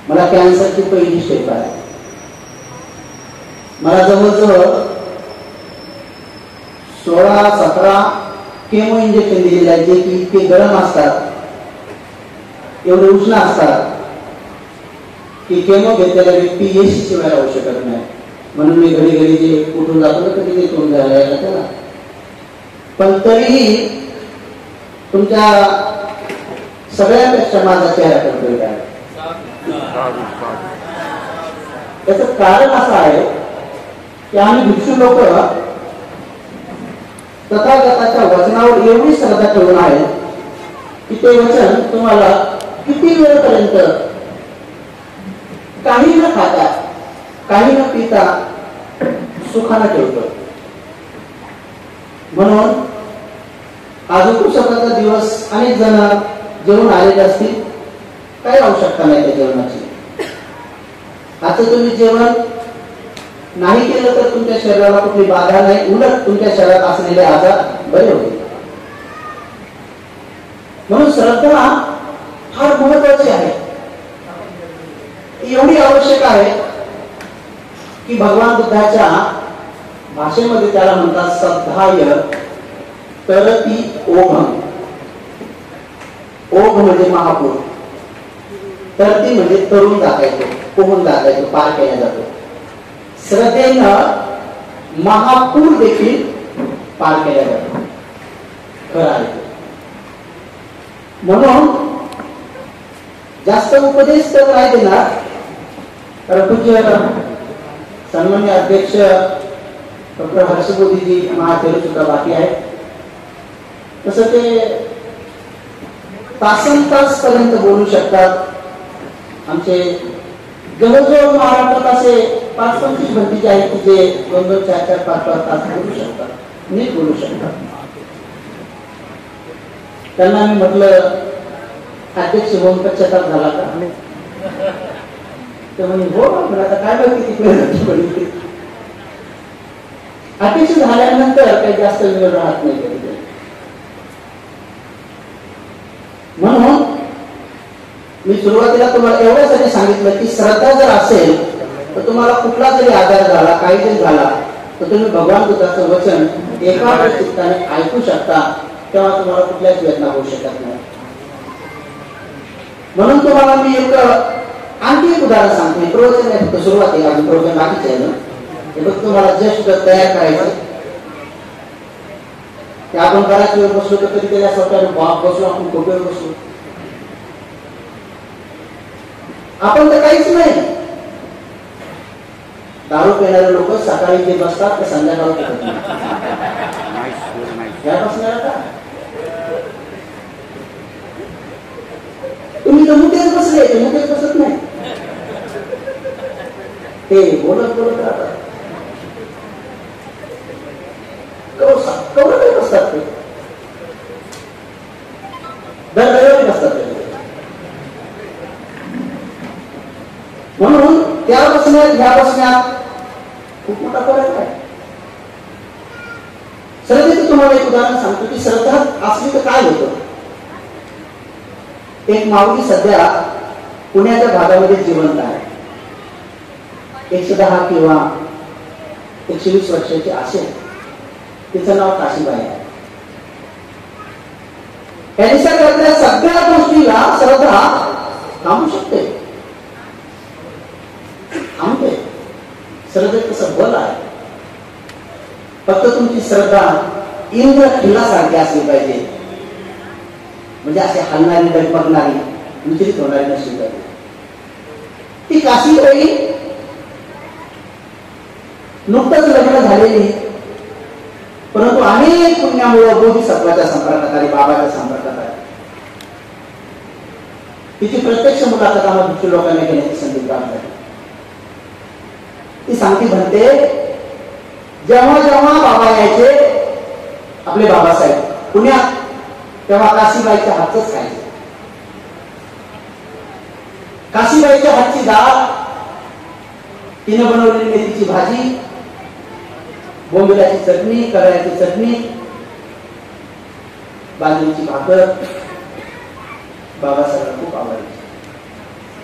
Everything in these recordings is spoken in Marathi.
मला कॅन्सरची पहिली स्टेप आहे. मला जवळजवळ 16-17 केमो इंजेक्शन दिलेले आहेत, जे की इतके गरम असतात, एवढे उष्ण असतात की केमो घेतलेला व्यक्ती एसी शिवाय राहू शकत नाही. म्हणून मी घडी घडी जे उठून जातो ना, कधी ते तोंड द्यायला त्याला. पण तरीही तुमच्या सगळ्यांपेक्षा माझा चेहरा टवटवीत आहे. त्याचं कारण असं आहे की आम्ही भिक्षू लोक तथागताच्या वचनावर एवढी श्रद्धा ठेवून आहे की ते वचन तुम्हाला किती वेळपर्यंत काही न खाता काही न पिता सुखानं ठेवतो. म्हणून आज उपवासाचा दिवस अनेक जण जेवण आलेले असतील, काही आवश्यकता नाही त्या जेवणाची. आता तुम्ही जेवण नाही केलं तर तुमच्या शरीराला कुठली बाधा नाही, उलट तुमच्या शरीरात असलेले आजार बरे होतील. म्हणून श्रद्धा फार महत्वाची आहे. एवढी आवश्यक आहे की भगवान बुद्धाच्या भाषेमध्ये त्याला म्हणतात श्रद्धाय तरती ओघम. ओघ म्हणजे महापूर, तरती म्हणजे तरुण दाखायचो, पोहून दाखायचो, पार केला जातो. श्रद्धेनं महापूर देखील पार केला जातो. खरं आहे. म्हणून जास्त उपदेश तर नाही देणार, कारण पूज्य सन्मान्य अध्यक्ष डॉक्टर हर्षबोधीजी महाचर्य सुद्धा बाकी आहे. तसं ते तासन-तास पर्यंत बोलू शकतात. आमचे जवळजवळ महाराष्ट्रात असे 5-25 भरतीचे आहेत की जे 2-2, 4-4, 5-5 तास बोलू शकतात, नीट बोलू शकतात. त्यांना मी म्हटलं अध्यक्ष होऊन पश्चाताप झाला का? तर म्हणे हो. पण आता काय माहिती तिकडे अध्यक्ष झाल्यानंतर काही जास्त वेळ राहत नाही कधी. म्हणून मी सुरुवातीला तुम्हाला एवढ्यासाठी सांगितलं की श्रद्धा जर असेल तर तुम्हाला कुठला जरी आजार झाला, काही जरी झाला, तर तुम्ही भगवान बुद्धाचं वचन एकाग्र चित्ताने ऐकू शकता. तेव्हा तुम्हाला कुठल्याच वेदना होऊ शकत नाही. म्हणून तुम्हाला मी एक आणखी एक उदाहरण सांगतो. प्रवचन आहे फक्त सुरुवातीला, अजून प्रवचन बाकीच आहे ना. हे फक्त तुम्हाला जस्ट तयार करायचं. ते आपण बराच वेळ बसलो तर कधी त्याला स्वतः बाप बसलो, आपण खूप वेळ बसलो. आपण तर काहीच नाही. दारू पिणारे लोक सकाळी जे बसतात ते संध्याकाळी बसणार का? तुम्ही तर मुठेच बसले, ते मुठेच बसत नाही. ते बोलत बोलत राहतात. कवरही बसतात ते, दरवेळी बसतात ते. म्हणून त्या बसण्यात ह्या बसण्यात खूप मोठा फरक आहे. श्रद्धेचं तुम्हाला एक उदाहरण सांगतो की श्रद्धा असली तर काय होतं. एक माऊली सध्या पुण्याच्या भागामध्ये जिवंत आहे. 110 किंवा 120 वर्षाची असेल. तिचं नाव काशीबाई आहे. या निसर्गातल्या सगळ्या गोष्टीला श्रद्धा थांबू शकते, थांबते. श्रद्धेत तसं बल आहे. फक्त तुमची श्रद्धा इंद्र किल्लासारखी असली पाहिजे. म्हणजे असे हलणारी, डगमगणारी, विचलित होणारी नसली पाहिजे. ती काशीबाई नुकतंच लग्न झालेली, परंतु अनेक पुण्यामुळे बोधिसत्वाच्या संपर्कात आली, बाबाच्या संपर्कात आली. तिची प्रत्यक्ष मुलाखत आम्हाला भिक्षू लोकांना घेण्याची संधी प्राप्त झाली. ती सांगती म्हणते, जेव्हा जेव्हा बाबा यायचे, आपले बाबासाहेब पुण्यात, तेव्हा काशीबाईच्या हातच खायचे. काशीबाईच्या हातची डाळ तिनं बनवलेली मेथीची भाजी, बोंबिलाची चटणी, करायची चटणी, बाजरीची भाकर बाबासाहेबांना खूप आवडायची.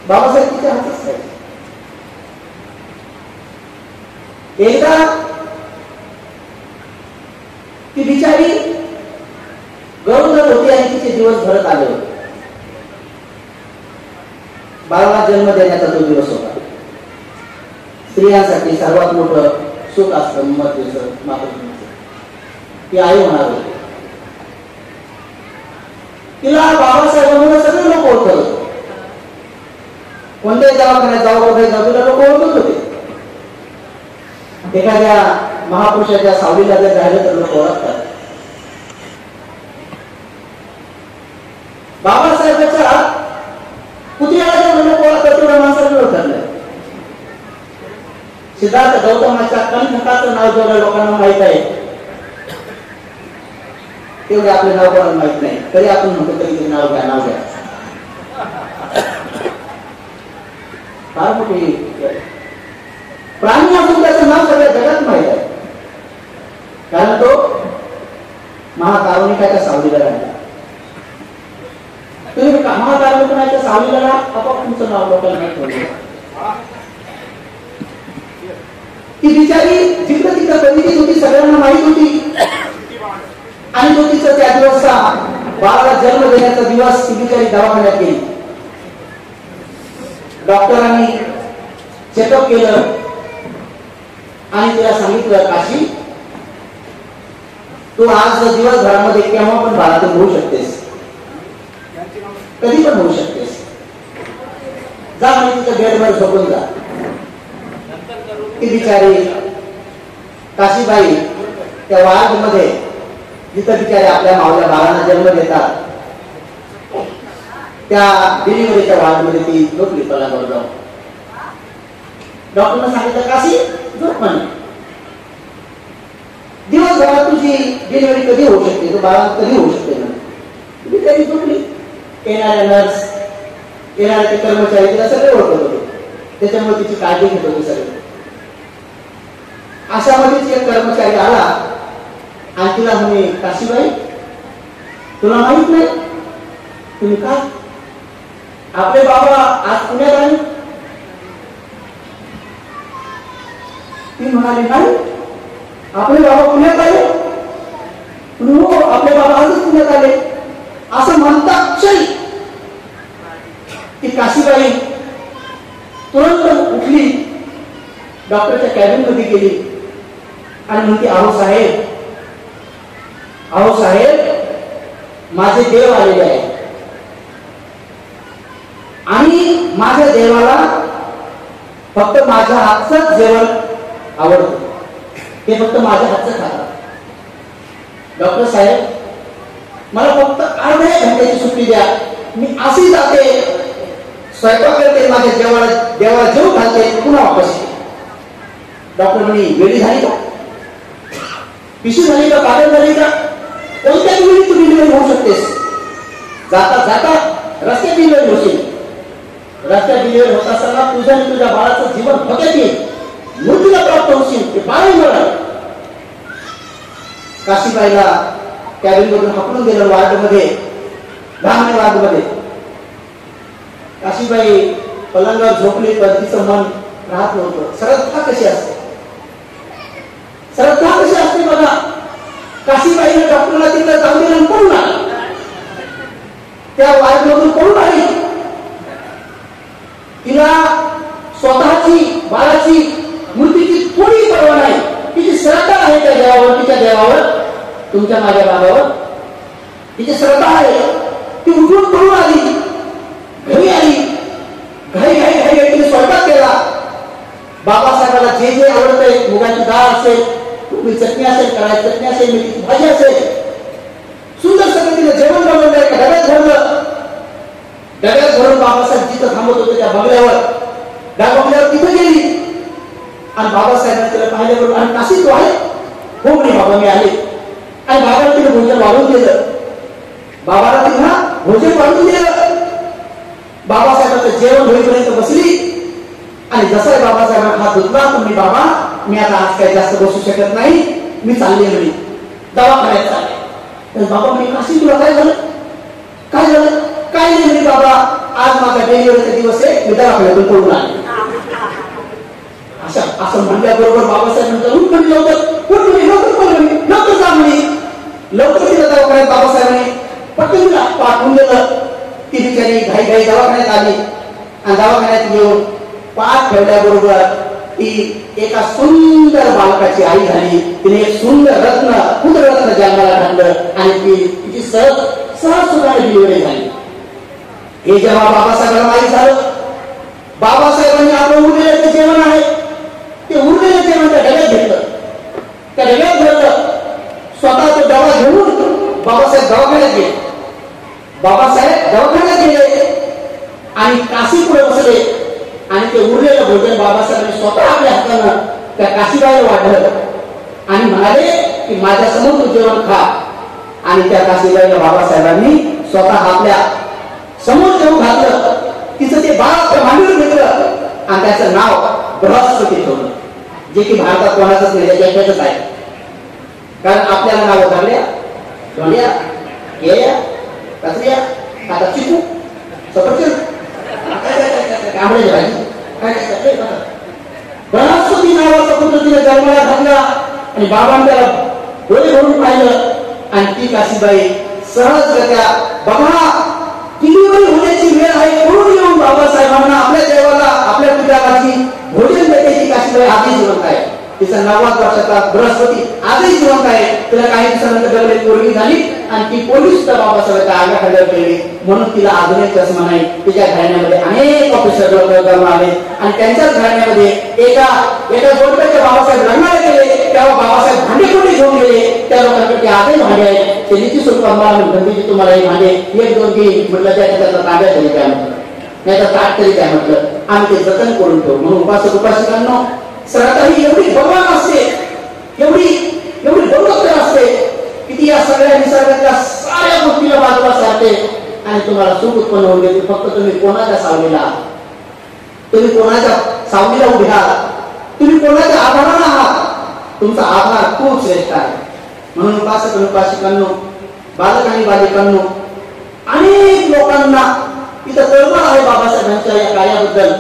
बाबासाहेब तिच्या हातच खायचे. एकदा ती बिचारी गरोदर होती आणि तिचे दिवस भरत आले होते. बाळाला जन्म देण्याचा तो दिवस होता. स्त्रियांसाठी सर्वात मोठं सुख असतं महत्वाचं मातृत्वाचं. ती आई होणार होती. तिला बाबासाहेबांमुळे सगळे लोक ओळखत होते. कोणत्याही दवाखान्यात जाऊ कुठे जाऊ तिला लोक ओळखत होते. एखाद्या महापुरुषाच्या सावलीला जर राहिलं तर लोक ओळखतात. बाबासाहेबांच्या पुतळ्याला जे लोक ओळखतात तेवढ्या माणसाला ओळखलं. सिद्धार्थ गौतमाच्या कंठकाचं नाव जेवढ्या लोकांना माहित आहे तेवढे आपले नाव कोणाला माहित नाही. तरी आपण म्हणतो तरी नाव घ्या, नाव घ्या. फार मोठी प्राणी असून त्याचं नाव सगळ्या जगात माहित आहे. कारण तो महाकारुणिकाच्या सावलीला राहिला. तुम्ही महाकारुणिकाच्या सावलीला राहा, आपोआप तुमचं नाव लोकांना माहित होईल. ती बिचारी जिकडं तिकडं कवितेत होती, सगळ्यांना माहित होती. आणि तो तिचा त्या दिवसचा बाळाला जन्म देण्याचा दिवस ती बिचारी दवाखान्यात गेली. डॉक्टरांनी चेकअप केलं आणि तिला सांगितलं, काशी तू आज दिवसभरामध्ये केव्हा पण बाळातून होऊ शकतेस, कधी पण होऊ शकतेस. जा आणि तिच्या बेडवर झोपून जा. ती बिचारी काशीबाई त्या वार्ड मध्ये जिथं बिचारी आपल्या मावल्या बाळांना जन्म देतात त्या डिलिव्हरीच्या वार्ड मध्ये ती झोपली. पलंगावर जाऊन डॉक्टरने सांगितलं, काशी झोप म्हणे. दिवसभरात तुझी डिलिव्हरी कधी होऊ शकते, तू बाळा कधी होऊ शकते म्हणे. बिचारी झोपली. येणाऱ्या नर्स, येणारे ते कर्मचारी तिला सगळे ओळखत होते. त्याच्यामुळे तिची काळजी घेत होती सगळे. अशामध्येच एक कर्मचारी आला आणि तिला म्हणे, काशीबाई तुला माहित नाही तुम्ही काय आपले बाबा आज पुण्यात आले. ती म्हणाली, नाही आपले बाबा पुण्यात आले. हो आपले बाबा आजच पुण्यात आले. असं म्हणतात क्षणी ती काशीबाई तुरंत उठली, डॉक्टरच्या कॅबिन मध्ये गेली आणि म्हणते, अहो साहेब, अहो साहेब, माझे देव आलेले आहे आणि माझ्या देवाला फक्त माझ्या हातचं जेवण आवडतं, ते फक्त माझ्या हातचं खातात. डॉक्टर साहेब, मला फक्त अर्ध्या घंट्याची सुट्टी द्या, मी अशी जाते, स्वयंपाक करते, माझ्या देवाला जेवण घालते, पुन्हा वापस येते. डॉक्टर म्हणे, वेळी झाली का, पिशवी झाली का, पागल झाली का, कोणत्याही वेळी तू डिलिव्हरी होऊ शकतेस. जाता जाता रस्त्यात डिलिव्हरी होशील. रस्त्यात डिलिव्हरी होत असताना तुझ्या आणि तुझ्या बाळाचं जीवन धोक्यात येईल, मृत्यूला प्राप्त होशील, ते बाळही मरण. काशीबाईला कॅबिन मधून हाकलून गेलं वार्ड मध्ये, लहान वार्ड मध्ये. काशीबाई पलंगावर झोपली पण तिचं मन राहत नव्हतं. श्रद्धा कशी असते, श्रद्धा कशी असते बघा. काशीबाईने डॉक्टरला तिथं जाऊ दिलं, पळून आली. त्या वार्ड मधून पळून आली. तिला स्वतःची बाळाची मृत्यूची थोडी पर्वा नाही. तिची श्रद्धा आहे त्या देवावर, तिच्या देवावर, तुमच्या माझ्या बाबावर तिची श्रद्धा आहे. ती उठून पळून आली, घरी आली. घाई घाई घाई घाई तिने स्वयंपाक केला. बाबासाहेबाला जे जे आवडतंय, मुगाची डाळ असेल, उभी चटणी असेल, करायची चटणी असेल, मेथीची भाजी असेल, सुंदर सगळं तिने जेवण बनवलं. एका डब्यात भरलं. डब्यात भरून बाबासाहेब जिथं थांबत होते त्या बंगल्यावर, त्या बंगल्यावर तिथे गेली आणि बाबासाहेबांनी तिला पाहिल्याबरोबर, आणि काशी तो आहे, हो म्हणे, बाबा मी आले. आणि बाबाला तिने भोजन वाढून दिलं. बाबाला तिला भोजन वाढून दिलं. बाबासाहेबांचं जेवण होईपर्यंत बसली आणि जसं बाबासाहेबांना हात धुतला तुम्ही बाबा मी आता आज काही जास्त बसू शकत नाही, मी चालले म्हणे दवाखान्यात चालले. तर बाबा म्हणे काशी तुला काय झालं, काय झालं? काय नाही म्हणे बाबा, आज माझा डिलिव्हरीचा दिवस आहे, मी दवाखान्यातून पळून आले. असं म्हणल्याबरोबर बाबासाहेब म्हणतात उठ म्हणे लवकर, उठ म्हणे लवकर, म्हणे लवकर जा म्हणे. लवकर तिला दवाखान्यात बाबासाहेबांनी पटकन पाठवून दिलं. ती बिचारी घाई घाई दवाखान्यात आली आणि दवाखान्यात येऊन पाठ ठेवल्याबरोबर ती एका सुंदर बालकाची आई झाली. तिने एक सुंदर रत्न पुत्ररत्न जन्माला घातलं आणि तिची सहज सुद्धा डिलिव्हरी झाली. हे जेव्हा बाबासाहेबांना माहीत झालं, बाबासाहेबांनी आपलं उरलेलं जे जेवण आहे ते उरलेलं जेवण त्या डब्यात घेतलं, त्या डब्यात घेतलं. स्वतः तो डबा घेऊन बाबासाहेब दवाखान्यात गेले. बाबासाहेब दवाखान्यात गेले आणि काशी पुढे बसले आणि ते उरलेलं भोजन बाबासाहेबांनी स्वतः आपल्या हातानं त्या काशीबाईला वाढलं आणि म्हणाले की माझ्या समोर तू जेवण खा. आणि त्या काशीबाईला बाबासाहेबांनी स्वतः आपल्या समोर जेवण घातलं. तिचं ते बाळ मांडीवर घेतलं आणि त्याचं नाव बृहस्पती ठेवलं, जे की भारतात कोणाचंच नाही, त्याच्याच आहे. कारण आपल्याला नाव धरल्या धोंड्या केया कचऱ्या आता चिकू सफरचंद आंबळ्याची भाजी काय बृहस्पती नावाचा पुत्र तिने जन्माला घातला आणि बाबांनी त्याला डोळे भरून पाहिलं आणि ती काशीबाई सहजगत्या बघा डिलिव्हरी होण्याची वेळ आहे म्हणून येऊन बाबासाहेबांना आपल्या देवाला आपल्या पित्याची भोजन देण्याची काशीबाई आधी जिवंत आहे. तिचा 90 वर्षाचा बृहस्पती आजही जिवंत आहे. तिला काही दिवसानंतर डबल पोरगी झाली आणि ती पोरगी सुद्धा बाबासाहेबांच्या आगाखाली गेली म्हणून तिला अजूनही चष्मा नाही. तिच्या घराण्यामध्ये अनेक ऑफिसर लोक आले आणि त्यांच्याच घराण्यामध्ये एका जोडप्याच्या बाबासाहेब लग्नाला गेले तेव्हा बाबासाहेब भांडे कोणी घेऊन गेले. त्या लोकांकडे आजही भांडे आहेत. ते निश्चित स्वरूपात मला म्हणते तुम्हाला हे भांडे 1-2 घे म्हटलं त्याच्यातला ताब्यात तरी काय म्हटलं नाही तर ताट तरी काय म्हटलं आम्ही ते जतन करून ठेवू. म्हणून उपासक उपासिकांनो सरकारही एवढी भगवान असते, एवढी बरोबर असते की ती या सगळ्या निसर्गातल्या साऱ्या गोष्टीला बाजूला सारते आणि तुम्हाला सुख उत्पन्न होऊन देते. फक्त तुम्ही कोणाच्या सावलीला, तुम्ही कोणाच्या सावलीला उभे आहात, तुम्ही कोणाच्या आधाराला आहात, तुमचा आधार खूप श्रेष्ठ आहे. म्हणून उपासक उपासिकांनो बालक आणि बालिकांनो अनेक लोकांना इथं कळवळ आहे बाबासाहेबांच्या या कार्याबद्दल,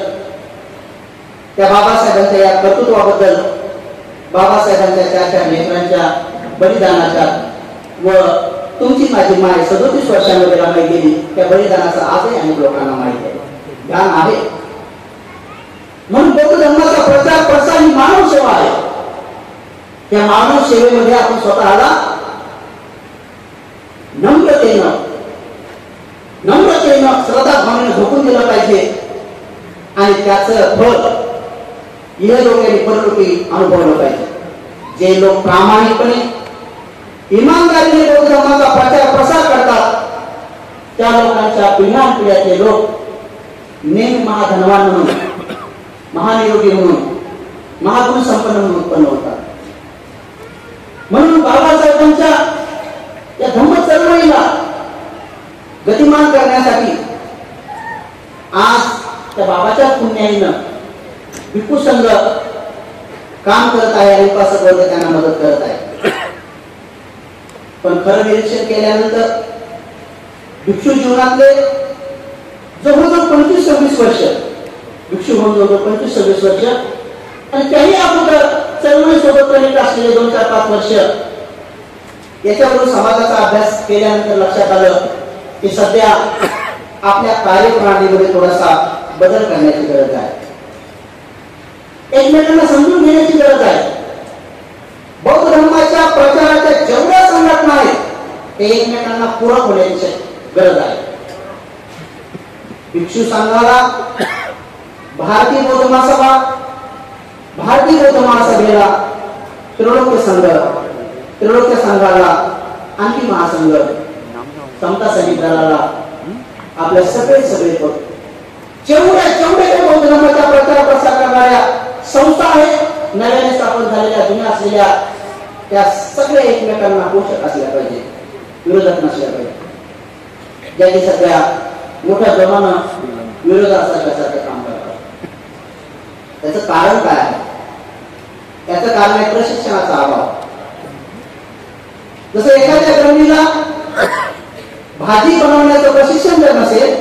त्या बाबासाहेबांच्या या कर्तृत्वाबद्दल, बाबासाहेबांच्या त्या नेत्रांच्या बलिदानाच्या व तुमची माझी माय 37 वर्षांमध्ये रमाई गेली त्या बलिदानाचा आजही अनेक लोकांना माहिती आहे, ज्ञान आहे. म्हणून बौद्ध धर्माचा प्रचार प्रसार ही मानव सेवा आहे. त्या मानव सेवेमध्ये आपण स्वतःला नम्रतेनं श्रद्धा भावनेनं झोकून दिलं पाहिजे आणि त्याचं फळ इहलोकाने परलोकी अनुभवलं पाहिजे. जे लोक प्रामाणिकपणे इमानदारीने बौद्ध धर्माचा प्रचार प्रसार करतात त्या लोकांच्या पिढ्यानपिढ्यातले लोक नेहमी महाधनवान म्हणून, महानिरोगी म्हणून, महागुण संपन्न म्हणून उत्पन्न होतात. म्हणून बाबासाहेबांच्या या धम्म चळवळीला गतिमान करण्यासाठी आज त्या बाबाच्या पुण्याईनं भिक्खू संघ काम करत आहे आणि उपासक वर्ग त्यांना मदत करत आहे. पण खरं निरीक्षण केल्यानंतर भिक्षू जीवनातले जवळजवळ 25-26 वर्ष भिक्षू होऊन जवळजवळ 25-26 वर्ष आणि त्याही अगोदर चळवळी सोबत कनेक्ट असलेले 2-4-5 वर्ष याच्यावरून समाजाचा अभ्यास केल्यानंतर लक्षात आलं की सध्या आपल्या कार्यप्रणालीमध्ये थोडासा बदल करण्याची गरज आहे. एकमेकांना समजून घेण्याची गरज आहे. बौद्ध धर्माच्या प्रचाराच्या जेवढ्या संघटना आहेत ते एकमेकांना पूरक होण्याची गरज आहे. भिक्षू संघाला भारतीय बौद्ध महासभा, भारतीय बौद्ध महासभेला त्रिलोक्य संघाला आणखी महासंघ, समता सैनिक दलाला आपल्या सगळे जेवढे बौद्ध धर्माचा प्रचार प्रसार करणाऱ्या संस्था आहेत नव्याने स्थापन झालेल्या जुन्या असलेल्या त्या सगळ्या एकमेकांना पोषक असल्या पाहिजे, विरोधक नसल्या पाहिजे. ज्याची सगळ्या मोठ्या प्रमाणात विरोधासारखं काम करतात. त्याचं कारण काय आहे? त्याचं कारण आहे प्रशिक्षणाचा अभाव. जसं एखाद्या गृहिणीला भाजी बनवण्याचं प्रशिक्षण जर नसेल,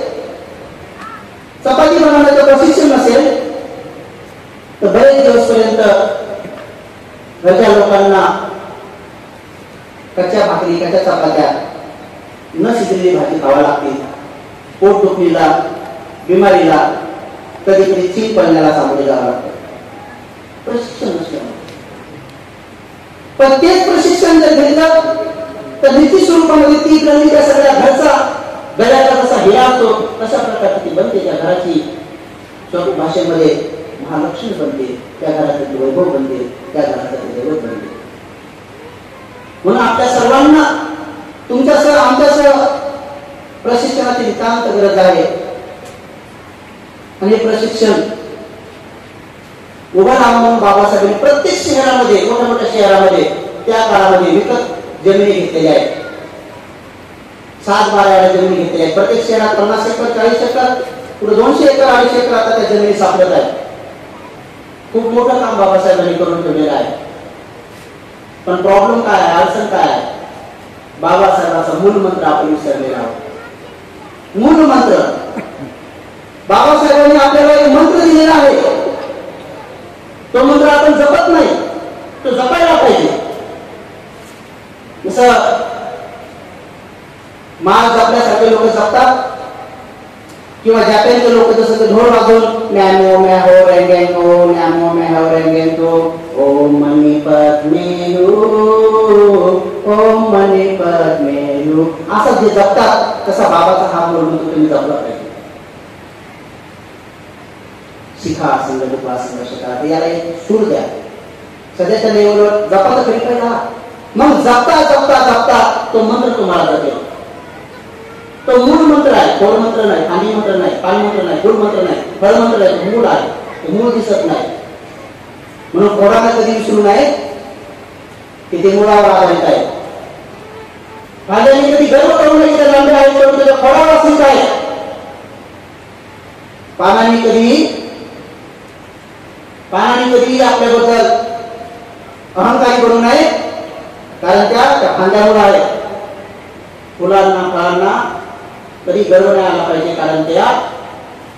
चपाती बनवण्याचं प्रशिक्षण नसेल, तर बरेच दिवसपर्यंत घरच्या लोकांना कच्च्या भाकरी, कच्च्या चपात्या, न शिजलेली भाजी खावा लागते. पोट दुखणीला, बिमारीला, कधी कधी चीक पडण्याला सामोरे जावं लागतं प्रशिक्षण नसल्यामुळे. पण तेच प्रशिक्षण जर घेतलं तर निश्चित स्वरूपामध्ये ती गृहिणी त्या सगळ्या घरचा गळ्याचा जसा हिरा असतो तशा प्रकारची ती बनते. त्या घराची स्वरूप भाषेमध्ये महालक्ष्मी बनते, त्या घराचं वैभव बनते, त्या घराचं दैवत बनते. म्हणून आपल्या सर्वांना तुमच्यासह आमच्यासह प्रशिक्षणाची नितांत गरज आहे. आणि प्रशिक्षण उभं राहावं म्हणून बाबासाहेबांनी प्रत्येक शहरामध्ये, मोठ्या मोठ्या शहरामध्ये त्या काळामध्ये विकत जमिनी घेतलेल्या आहेत. 7-12 जमिनी घेतलेल्या आहेत. प्रत्येक शहरात 50 एकर, 40 एकर, पुढे 200 एकर, 250 एकर आता त्या जमिनी सापडत आहेत. खूप मोठं काम बाबासाहेबांनी करून ठेवलेलं आहे. पण प्रॉब्लेम काय आहे, अडचण काय आहे? बाबासाहेबांचा मूल मंत्र आपण विसरलेला आहोत. मूल मंत्र बाबासाहेबांनी आपल्याला एक मंत्र दिलेला आहे. तो मंत्र आपण जपत नाही, तो जपायला पाहिजे. जसं माळ जपल्यासारखे लोक जपतात, किंवा जपानचे लोक जसं ते ढोल वाजवून नॅमो मॅहो रेंगेंगो, नॅमो मॅहो रेंगेंगो, ओम मनी पद्मेलू, ओम मनी पद्मेलू, असं जे जपतात, तसा बाबाचा हा मूल मंत्र तुम्ही जपला पाहिजे. शिखा संघटित वासना याला एक सूर द्या. सध्याच्या लेवलवर जपायला तरी पाहिजे. मग जपता जपता जपता तो मंत्र तुम्हाला जपेल. तो मूळ मंत्र आहे, गोड मंत्र नाही, पाणी मंत्र नाही, पाणी मंत्र नाही, गुड मंत्र नाही, फळ मंत्र नाही. मूळ आहे, तो मूळ दिसत नाही. म्हणून कोणाला कधी विसरू नये की ते मुळावर आधारित आहे. भाज्यांनी कधी गर्व करू नये की लांबे आहे करून त्याच्या फळावर असेल आहे. पानांनी कधी आपल्याबद्दल अहंकारी बनू नये, कारण त्या फांद्यावर आहे. फुलांना, फळांना कधी गर्व नाही आला पाहिजे, कारण त्या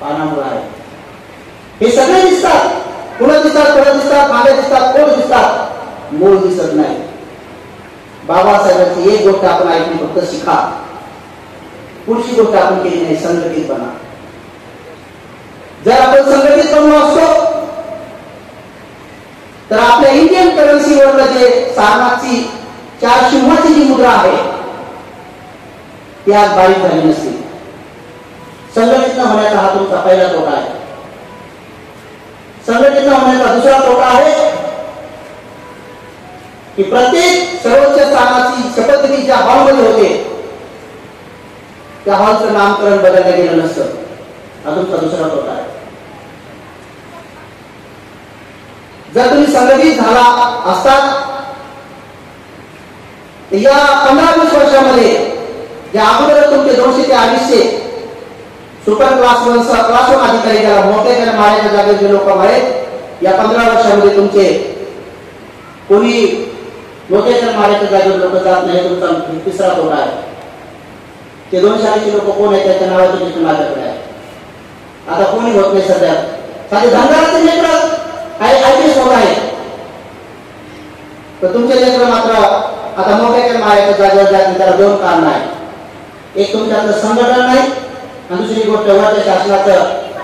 पानामुळे आहे. हे सगळे दिसतात, फुलं दिसतात, फळं दिसतात, फांद्या दिसतात, कोड दिसतात, मूळ दिसत नाही. बाबासाहेबांची एक गोष्ट आपण ऐकली, फक्त शिका. पुढची गोष्ट आपण केली नाही, संघटित बना. जर आपण संघटित बनलो असतो तर आपल्या इंडियन करन्सीवर जे सारनाथची 4 सिंहाची जी मुद्रा आहे ती आज बारीक झाली नसती. संघटित न होण्याचा हा तुमचा पहिला तोटा आहे. संघटित न होण्याचा दुसरा तोटा आहे की प्रत्येक सर्वोच्च स्थानाची शपथविधी ज्या हॉलमध्ये होते त्या हॉलचं नामकरण बदललं गेलं नसतं. हा तुमचा दुसरा तोटा आहे. जर तुम्ही संघटित झाला असतात या 15-20 वर्षामध्ये या अगोदर तुमचे 200 ते 250 सुपर क्लास 1 अधिकारी ज्याला मोठ्या माळ्याच्या जागेवर जे लोक आहेत, या 15 वर्षामध्ये तुमचे कोणी मोठ्या माळ्याच्या जागेवर लोक जात नाही. तुमचा तिसरा तोटा आहे. ते 240 लोक कोण आहेत त्याच्या नावाची लिस्ट माझ्याकडे आहे. आता कोणी होत नाही सध्या. साधे धनगराचे लेकर काही आयपीएस होत आहेत, तर तुमचे लेकर मात्र आता मोठ्या माळ्याच्या जागेवर जात. त्याला 2 कारण आहे. एक तुमच्याकडे संघटन नाही, आणि दुसरी गोष्ट वरच्या शासनाचं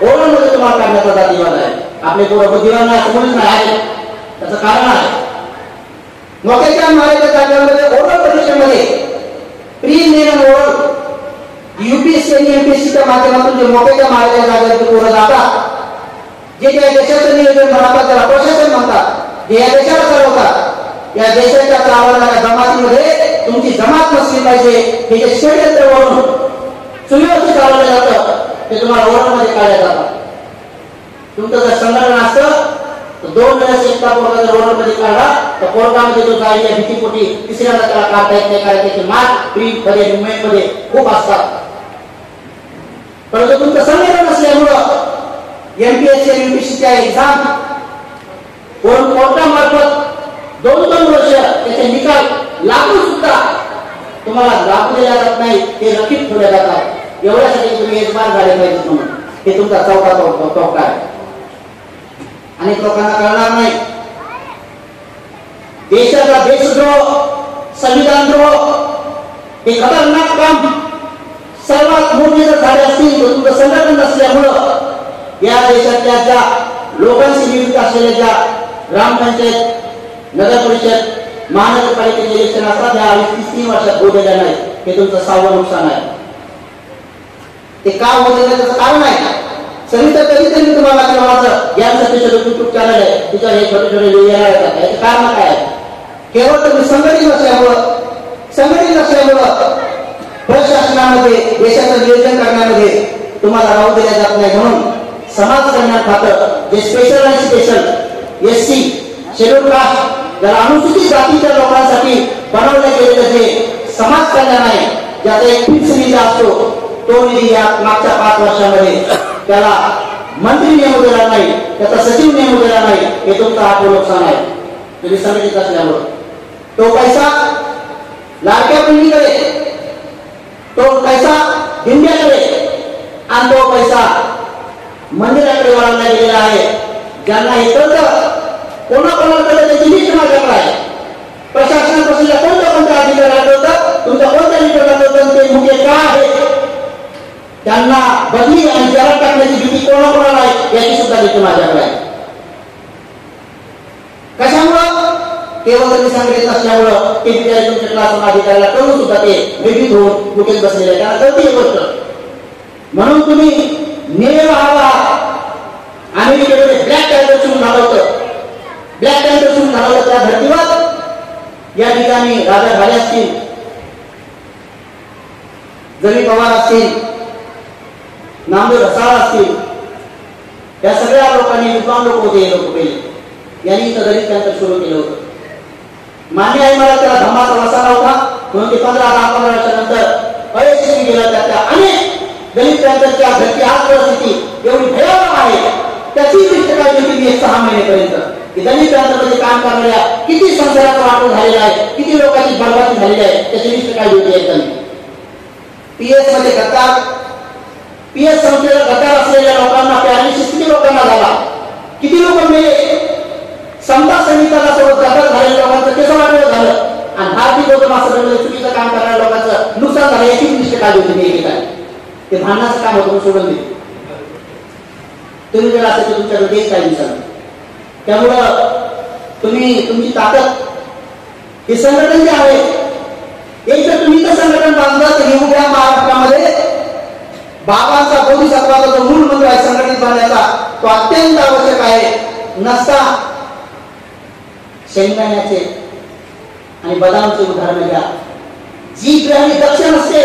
ओरडमध्ये तुम्हाला काढण्याचा जातीवाद आहे. आपले पोरं बुद्धिवान नाही, कोणीच नाही. त्याचं कारण आहे मोठ्याच्या माळ्याच्या जागेमध्ये ओरल परीक्षेमध्ये प्री मेन ओरल UPSC आणि MPSCच्या माध्यमातून जे मोठ्याच्या माळ्याच्या जागेवर पोरं जातात, जे त्या देशाचं नियोजन बनवतात त्याला प्रशासन म्हणतात, जे या देशाला चालवतात, या देशाच्या चालवणाऱ्या जमातीमध्ये तुमची जमात नसली पाहिजे हे जे षडयंत्र वरून सुव्यवस्थित चालवलं जातं ते तुम्हाला ओरडमध्ये काढलं जातं. तुमचं जर संघटन असतं तर 2 वेळेस एकटा पोरगा जर ओरडमध्ये काढला तर कोर्टामध्ये जो जाईल या भीतीपोटी तिसऱ्यांदा त्याला काढता येत नाही, कारण त्याचे मार्क प्रिंटमध्ये मुंबईमध्ये खूप असतात. परंतु तुमचं संघटन असल्यामुळं MPSC आणि UPSCच्या एक्झाम कोर्टामार्फत 2-2 वर्ष त्याचे निकाल लागू सुद्धा तुम्हाला लागू दिला जात नाही, ते रखीत ठेवले जातात. एवढ्यासाठी तुम्ही यजमान झाले पाहिजे म्हणून हे तुमचा चौथा टोका आहे. अनेक लोकांना कळणार नाही. देशाचा देशद्रोह, संविधानद्रोह हे खतरनाक काम सर्वात मोठे जर झाले असतील तर तुमचं संघटन नसल्यामुळं या देशातल्या ज्या लोकांशी नियुक्त असलेल्या ज्या ग्रामपंचायत, नगर परिषद, महानगरपालिकेचे इलेक्शन असतात या 30 वर्षात होलेल्या नाही. हे तुमचं 6वं नुकसान आहे. ते का होते त्याचं कारण आहे. सविस्तर कधीतरी मी तुम्हाला माझं ज्ञानसत्तेचं युट्यूब चॅनल आहे, तिच्यावर हे छोटे छोटे व्हिडिओ येतात. याचं कारण काय आहे? केवळ तुम्ही संघटित नसल्यामुळं प्रशासनामध्ये देशाचं नियोजन करण्यामध्ये तुम्हाला राहू दिल्या जात नाही. म्हणून समाज कल्याण खातं जे स्पेशल SC शेड्यूल कास्ट ज्याला अनुसूचित जातीच्या लोकांसाठी बनवलं गेलेलं जे समाज कल्याण आहे, ज्याचा एक फिक्स निधी असतो, तो निधी या मागच्या 5 वर्षामध्ये त्याला मंत्री नेमलेला नाही, त्याचा सचिव नेमलेला नाही. हे तुमचं आठवं नुकसान आहे. तुम्ही संघटित असल्यामुळं तो पैसा लाडक्या बहिणीकडे, तो पैसा दिंड्याकडे आणि तो पैसा मंदिराकडे वळवला गेलेला आहे. ज्यांना हे कळतं, कोणाकोणाकडे त्याची लिस्ट माझ्याकडे आहे. प्रशासनापासून कोणत्या अधिकाऱ्याला कळतं, तुमच्या कोणत्या लिस्टला कळतं, ते मुख्य काय आहे, त्यांना बदली आणि जरा टाकण्याची भीती कोणाकोणाला आहे याची सुद्धा लिस्ट माझ्याकडे आहे. कशामुळं? केवळ तुम्ही सांगितले नसल्यामुळं ते विद्यार्थी तुमच्या क्लास अधिकाऱ्याला कळून सुद्धा ते विविध होऊन कुठेच बसलेले त्यांना कळते ही गोष्ट. म्हणून तुम्ही नेम आहात. अमेरिकेमध्ये ब्लॅक पॅन्थर सुरू झालं होतं. ब्लॅक पॅन्थर सुरू झालं होतं त्या धर्तीवर या ठिकाणी राजा घाले असतील, जमी पवार असतील, नामदेव रसाळ असतील, या सगळ्या लोकांनी, विद्वान लोक होते हे लोक पहिले, यांनी इथं दलित पॅन्थर सुरू केलं होतं. मान्य आहे मला त्याला धम्माचा वसारा होता, म्हणून ते 15-10 वर्षानंतर अयशस्वी गेलं. त्यातल्या अनेक दलित पॅन्थरच्या घरची आज परिस्थिती एवढी भयावह आहे, त्याची लिस्ट काढली होती मी 6 महिनेपर्यंत की दलित पॅन्थरमध्ये काम करणाऱ्या किती संसाराचं वाटप झालेलं आहे, किती लोकांची बरबादी झालेली आहे, त्याची लिस्ट काढली होती एकदम. PS मध्ये गद्दार, PS संस्थेला गद्दार असलेल्या लोकांना पॅरालिसिस किती लोकांना झाला, किती लोक मेले, समता समितीला सोबत गद्दार झालेल्या लोकांचं कसं वाटलं झालं, आणि भारतीय गौतमासमध्ये चुकीचं काम करणाऱ्या लोकांचं नुकसान झालं याची लिस्ट काढली होती मी एकेकाने. ते भांडणाचं काम होतं सोडून दिलं. तुम्ही जर असं तुमच्याकडे देश काय दिसणार. त्यामुळं तुम्ही तुमची ताकद हे संघटन जे आहे, एक जर तुम्ही तर संघटन बांधलं तर हे उद्या महाराष्ट्रामध्ये बाबांचा बोधिसत्वाचा जो मूळ मंत्र आहे संघटित बांधण्याचा, तो अत्यंत आवश्यक आहे. नसता शेंगदाण्याचे आणि बदामचे उदाहरण घ्या. जी ग्रहणी दक्ष नसते,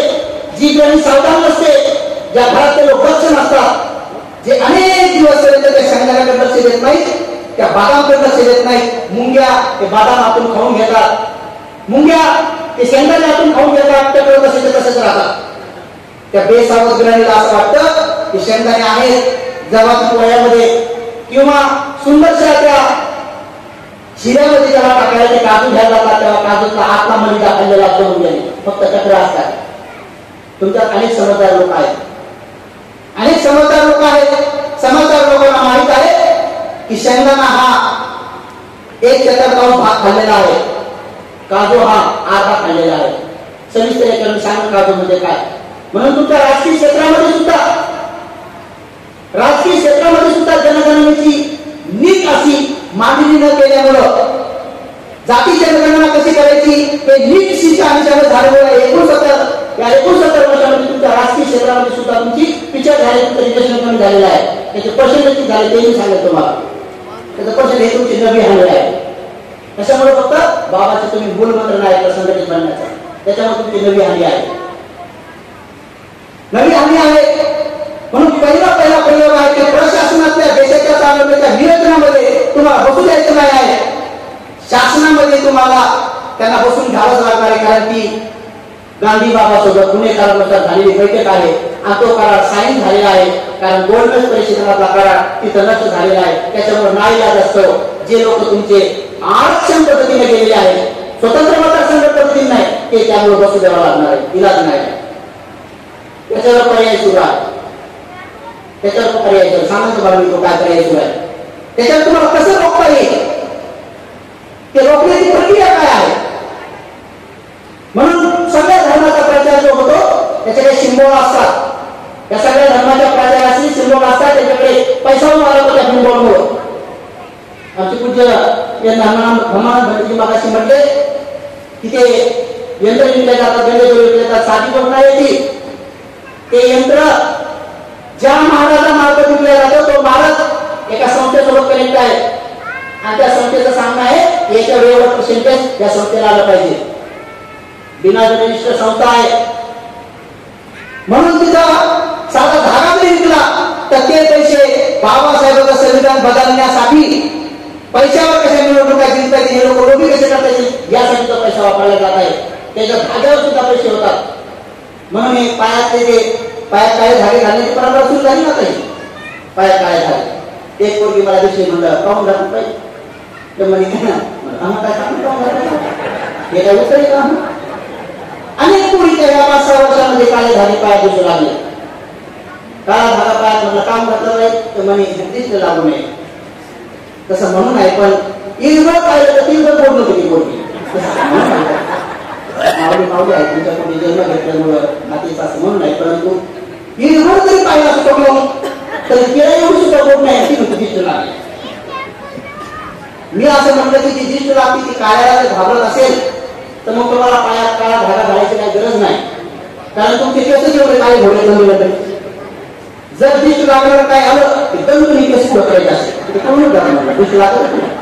जी ग्रहणी सावधान नसते, ज्या घरातले लोक दक्ष नसतात, जे अनेक दिवस पर्यंत त्या शेंगदाण्याकडे लक्ष देत नाहीत, त्या बदामकडे लक्ष देत नाहीत, मुंग्या ते बदाम आतून खाऊन घेतात, मुंग्या ते शेंगदाणे आतून खाऊन घेतात, त्याकडे तसेच राहतात. त्या बेसावध ग्रहणीला असं वाटतं की शेंगदाणे आहेत जवाची पोळ्यामध्ये किंवा सुंदरशा त्या शिऱ्यामध्ये जेव्हा टाकायला ते काजू घ्यायला जातात तेव्हा काजूचा आतला मलिदा खाल्लेला असतो, फक्त चक्र असतात. तुमच्यात अनेक समजदार लोक आहेत, अनेक समजदार लोक आहेत. समजदार लोकांना माहित आहे की शेंगदाणा हा 1/4 भाग खाल्लेला आहे, काजू हा अर्धा खाल्लेला आहे. सविस्तर याच्यावर सांग काजू म्हणजे काय. म्हणून तुमच्या राजकीय क्षेत्रामध्ये सुद्धा जनगणनेची नीट अशी मांडणी न केल्यामुळं जाती जनगणना कशी करायची हे नीट शिक्षा आमच्याकडे झाल्यामुळे 69 वर्षामध्ये तुमच्या राजकीय क्षेत्रामध्ये सुद्धा तुमची पिक्चर झाली, तुमचं रिलेशन कमी झालेलं आहे. त्याचे पर्सेंटेज झाले ते मी सांगत तुम्हाला. त्याचं पर्सेंट हे तुमची नवी हानी आहे. त्याच्यामुळे फक्त बाबाचे तुम्ही मूल मंत्र नाही संघटित बनण्याचा, त्याच्यामुळे तुमची नवी हानी आहे. म्हणून पहिला प्रयोग आहे की प्रशासनातल्या देशाच्या चालवण्याच्या नियोजनामध्ये तुम्हाला बसू द्यायचं नाही आहे. शासनामध्ये तुम्हाला त्यांना बसून घ्यावंच लागणार आहे, कारण की गांधी बाबासोबत पुणे करारानुसार झालेली बैठक आहे आणि तो करार साईन झालेला आहे. कारण गोल्डमेज परिषदेमधला करार तिथं नष्ट झालेला आहे. त्याच्यामुळे नाईलाज असतो जे लोक तुमचे आरक्षण पद्धतीने गेलेले आहेत, स्वतंत्र मतदारसंघ पद्धतीने नाही, ते त्यामुळे बसू द्यावं लागणार आहे, इलाज नाही. त्याच्यावर पर्याय सुरू आहे. त्याच्यावर पर्याय सुरू सांगा तुम्हाला मी तो काय पर्याय सुरू आहे. त्याच्यावर तुम्हाला कसं रोखता येईल, ते रोखण्याची प्रक्रिया काय आहे. म्हणून सगळ्या धर्माचा प्रचार जो होतो त्याच्याकडे सिंबॉल असतात. या सगळ्या धर्माच्या प्रचाराची सिंबॉल असतात, त्याच्याकडे पैसा मारला होता त्या सिंबॉलमुळे. आमचे पूज्य धर्मानंद मागाशी म्हटले की ते यंत्र विकले जातात, गंडे विकले जातात, साधी गोष्ट आहे ती. ते यंत्र ज्या महाराजा मार्फत विकला जातो तो महाराज एका संस्थेसोबत कनेक्ट आहे आणि त्या संस्थेचं सांगणं आहे याच्या वेळेवर पर्सेंटेज त्या संस्थेला आलं पाहिजे. बिना रजिस्टर संस्था आहे म्हणून तिथं साधा धागा जरी विकला तर ते पैसे बाबासाहेबांचं संविधान बदलण्यासाठी पैशावर कशा निवडणुका जिंकता येईल, हे लोक लोभी कसे करता येईल यासाठी तो पैसा वापरला जात आहे. त्याच्या धाग्यावर सुद्धा पैसे होतात. म्हणून हे पायात काळे धागे घालण्याची परंपरा सुरू झाली ना काही. पायात काळे धागे एक पोरगी मला दिवशी म्हणलं पाहून घालून पाहिजे तर म्हणे काय हे काय उत्तर आहे का. अनेक पोरीच्या या 5-6 वर्षामध्ये काळे धागे पायात दिसू लागले. काळा धागा पायात म्हणलं काम घातलं नाही तर म्हणे दिसत लागू नये. तसं म्हणून आहे पण इरभर पाहिलं तर तिरभर बोलणं होती पोरगी. मावली आहे तुमच्या कोणी जन्म घेतल्यामुळं नातीचं असं म्हणून नाही, परंतु इरभर जरी पाहिलं असं तर तिला एवढी सुद्धा बोट नाही ती होती दिसू लागली. मी असं म्हटलं की ती दिसू लागली ती काळ्याला जर घाबरत असेल तर मग तुम्हाला पायात काळा धागा घालायची काही गरज नाही, कारण तुमचे केस एवढे काय घोडे जमले. जर दिसू लागलं काय आलं एकदम तुम्ही केस पुढे करायचे असेल ते कोण करणार दिसू लागलं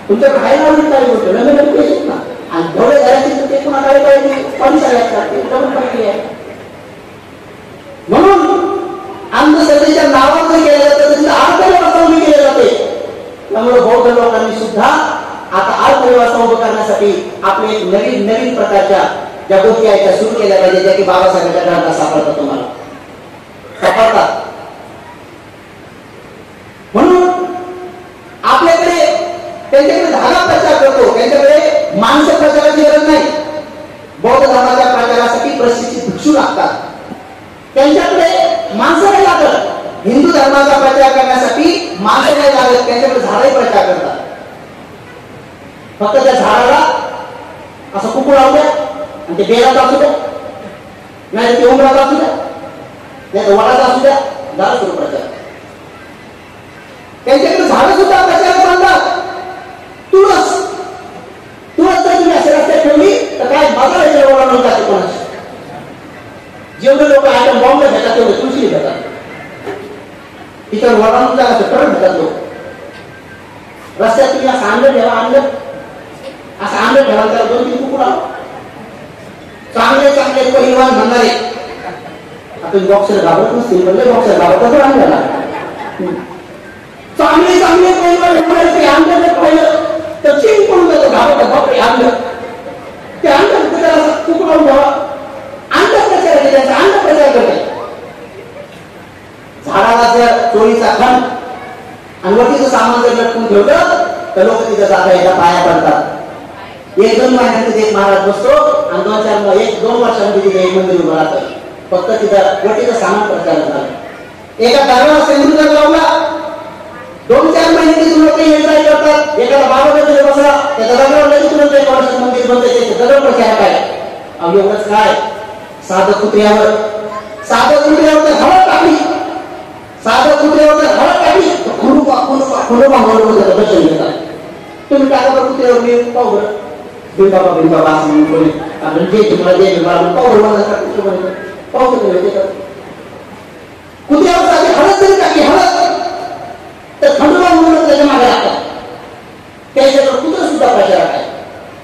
तुमच्या खायला आवडीत काही गोष्ट नवीन केस ना आणि घोडे घालायचे ते पुन्हा काय पाहिजे पाणी असतात ते करून पाहिजे आहे. म्हणून अंधश्रद्धेच्या नावावर केलं जातं त्याची अर्थव्यवस्था उभी केली जाते. त्यामुळे बौद्ध लोकांनी सुद्धा आता अर्थव्यवस्था उभं करण्यासाठी आपले नवीन प्रकारच्या ज्या गोष्टी आहेत त्या सुरू केल्या पाहिजे, ज्या की बाबासाहेबांच्या ग्रंथात सापडतात तुम्हाला सापडतात. म्हणून आपल्याकडे त्यांच्याकडे धागा प्रचार करतो, त्यांच्याकडे माणसं प्रचाराची गरज नाही. बौद्ध धर्माच्या प्रचारासाठी प्रशिक्षित भिक्षू लागतात, त्यांच्याकडे माणसं नाही लागत. हिंदू धर्माचा प्रचार करण्यासाठी माणसं नाही लागत, त्यांच्याकडे झाडही प्रचार करतात. फक्त त्या झाडाला असं कुकू लावू द्या आणि ते बेलाचा असू द्या, नाही ते उमराचा असू द्या, नाही तर वडाचा असू द्या, झाड सुरू प्रचार. त्यांच्याकडे झाडं सुद्धा प्रचार करतात. तुळस जर तुम्ही अशा रस्त्यात ठेवली तर काय बाजार याच्या वडाला जाते कोणाची. जेवढे लोक आयटम बॉम्ब घेतात तेवढे तुळशी घेतात, तिच्यावर वडाला जागा परत घेतात लोक. रस्त्यात तुम्ही असं आणलं ठेवा, असं आणलं ठेवा त्याला 2-3 कुकुडा चांगले परिवार म्हणणारे. आपण बॉक्सर घाबरत नसतील म्हणजे बॉक्सर घाबरतात आणला चांगले परिवार आणलं पाहिलं तर चिंग पडून जातो घाबरतात बापरे आणलं ते आणलं त्याला कुकुडा ठेवा आणलं प्रचार करते, त्यांचा अन्न प्रचार करते. झाडाला जर चोरीचा खण आणि वरतीचं सामान जर लटकून ठेवलं तर लोक तिथं जाता येता पाया पडतात. 1-2 महिन्यात एक महाराज बसतो आणि 1-2 वर्षांमध्ये तिथे एक मंदिर उभं राहतं. फक्त तिथं वटीचं सामान प्रचार झालं. एका दगडाला सेंद्रिय लावला 2-4 महिने तिथून लोक व्यवसाय करतात. एखादा बाबाकडे बसला त्या दगडावर लगेच तुरंत 1 वर्षात मंदिर बनते. त्याचे दगड प्रचार काय एवढंच काय साधं कुत्र्यावर तर हळद टाकली, साधं कुत्र्यावर तर हळद टाकली खुनोबा म्हणून त्याचं दर्शन घेतात. तुम्ही टाका कुत्र्यावर मी पाहू बरं बिंबाबा असं म्हणून कोणी आपण जे तुम्हाला जे पाहू कुत्र्यावर टाकली हळद जरी टाकली हळद तर खंडोबा म्हणून त्याच्या मागे लागतात. त्याच्यावर कुत्र सुद्धा प्रचार आहे.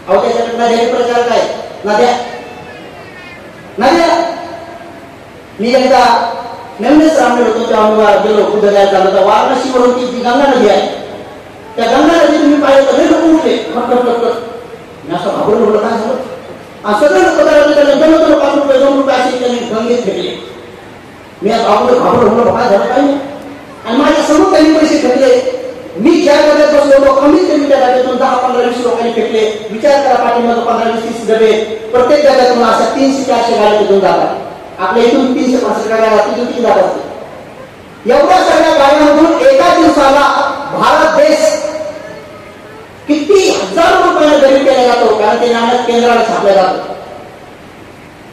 अहो त्याच्याकडे नद्याचे प्रचार काय नद्या मी एकदा नवीनच रामदेव होतो तेव्हा गेलो कुठं चालू होता वाराणसीवरून ती गंगा नदी आहे. त्या गंगा नदी तुम्ही पाहिलं तर लोक उठले मी असं घाबरून म्हटलं काय झालं सगळे लोक 5 रुपये 2 रुपये असे त्यांनी गंगेत फेकले. मी घाबरून म्हटलं काय झालं काही नाही आणि माझ्या समोर त्यांनी पैसे फेकले मी ज्या डब्यात बसलो होतो कमीत कमी त्या डब्यातून 10-15-20 लोकांनी फेकले. विचार करा, पाठीमध्ये 15-20-30 डबे, प्रत्येक डब्यातून अशा 300-400 गाड्या तिथून जातात. आपल्या इथून 300-500 गाड्या तिथून किती जात असतील? एवढ्या सगळ्या गाड्यांमधून एका दिवसाला भारत देश किती हजारो रुपयाला गरीब केला जातो, कारण ते नाणं केंद्राला छापलं जातं.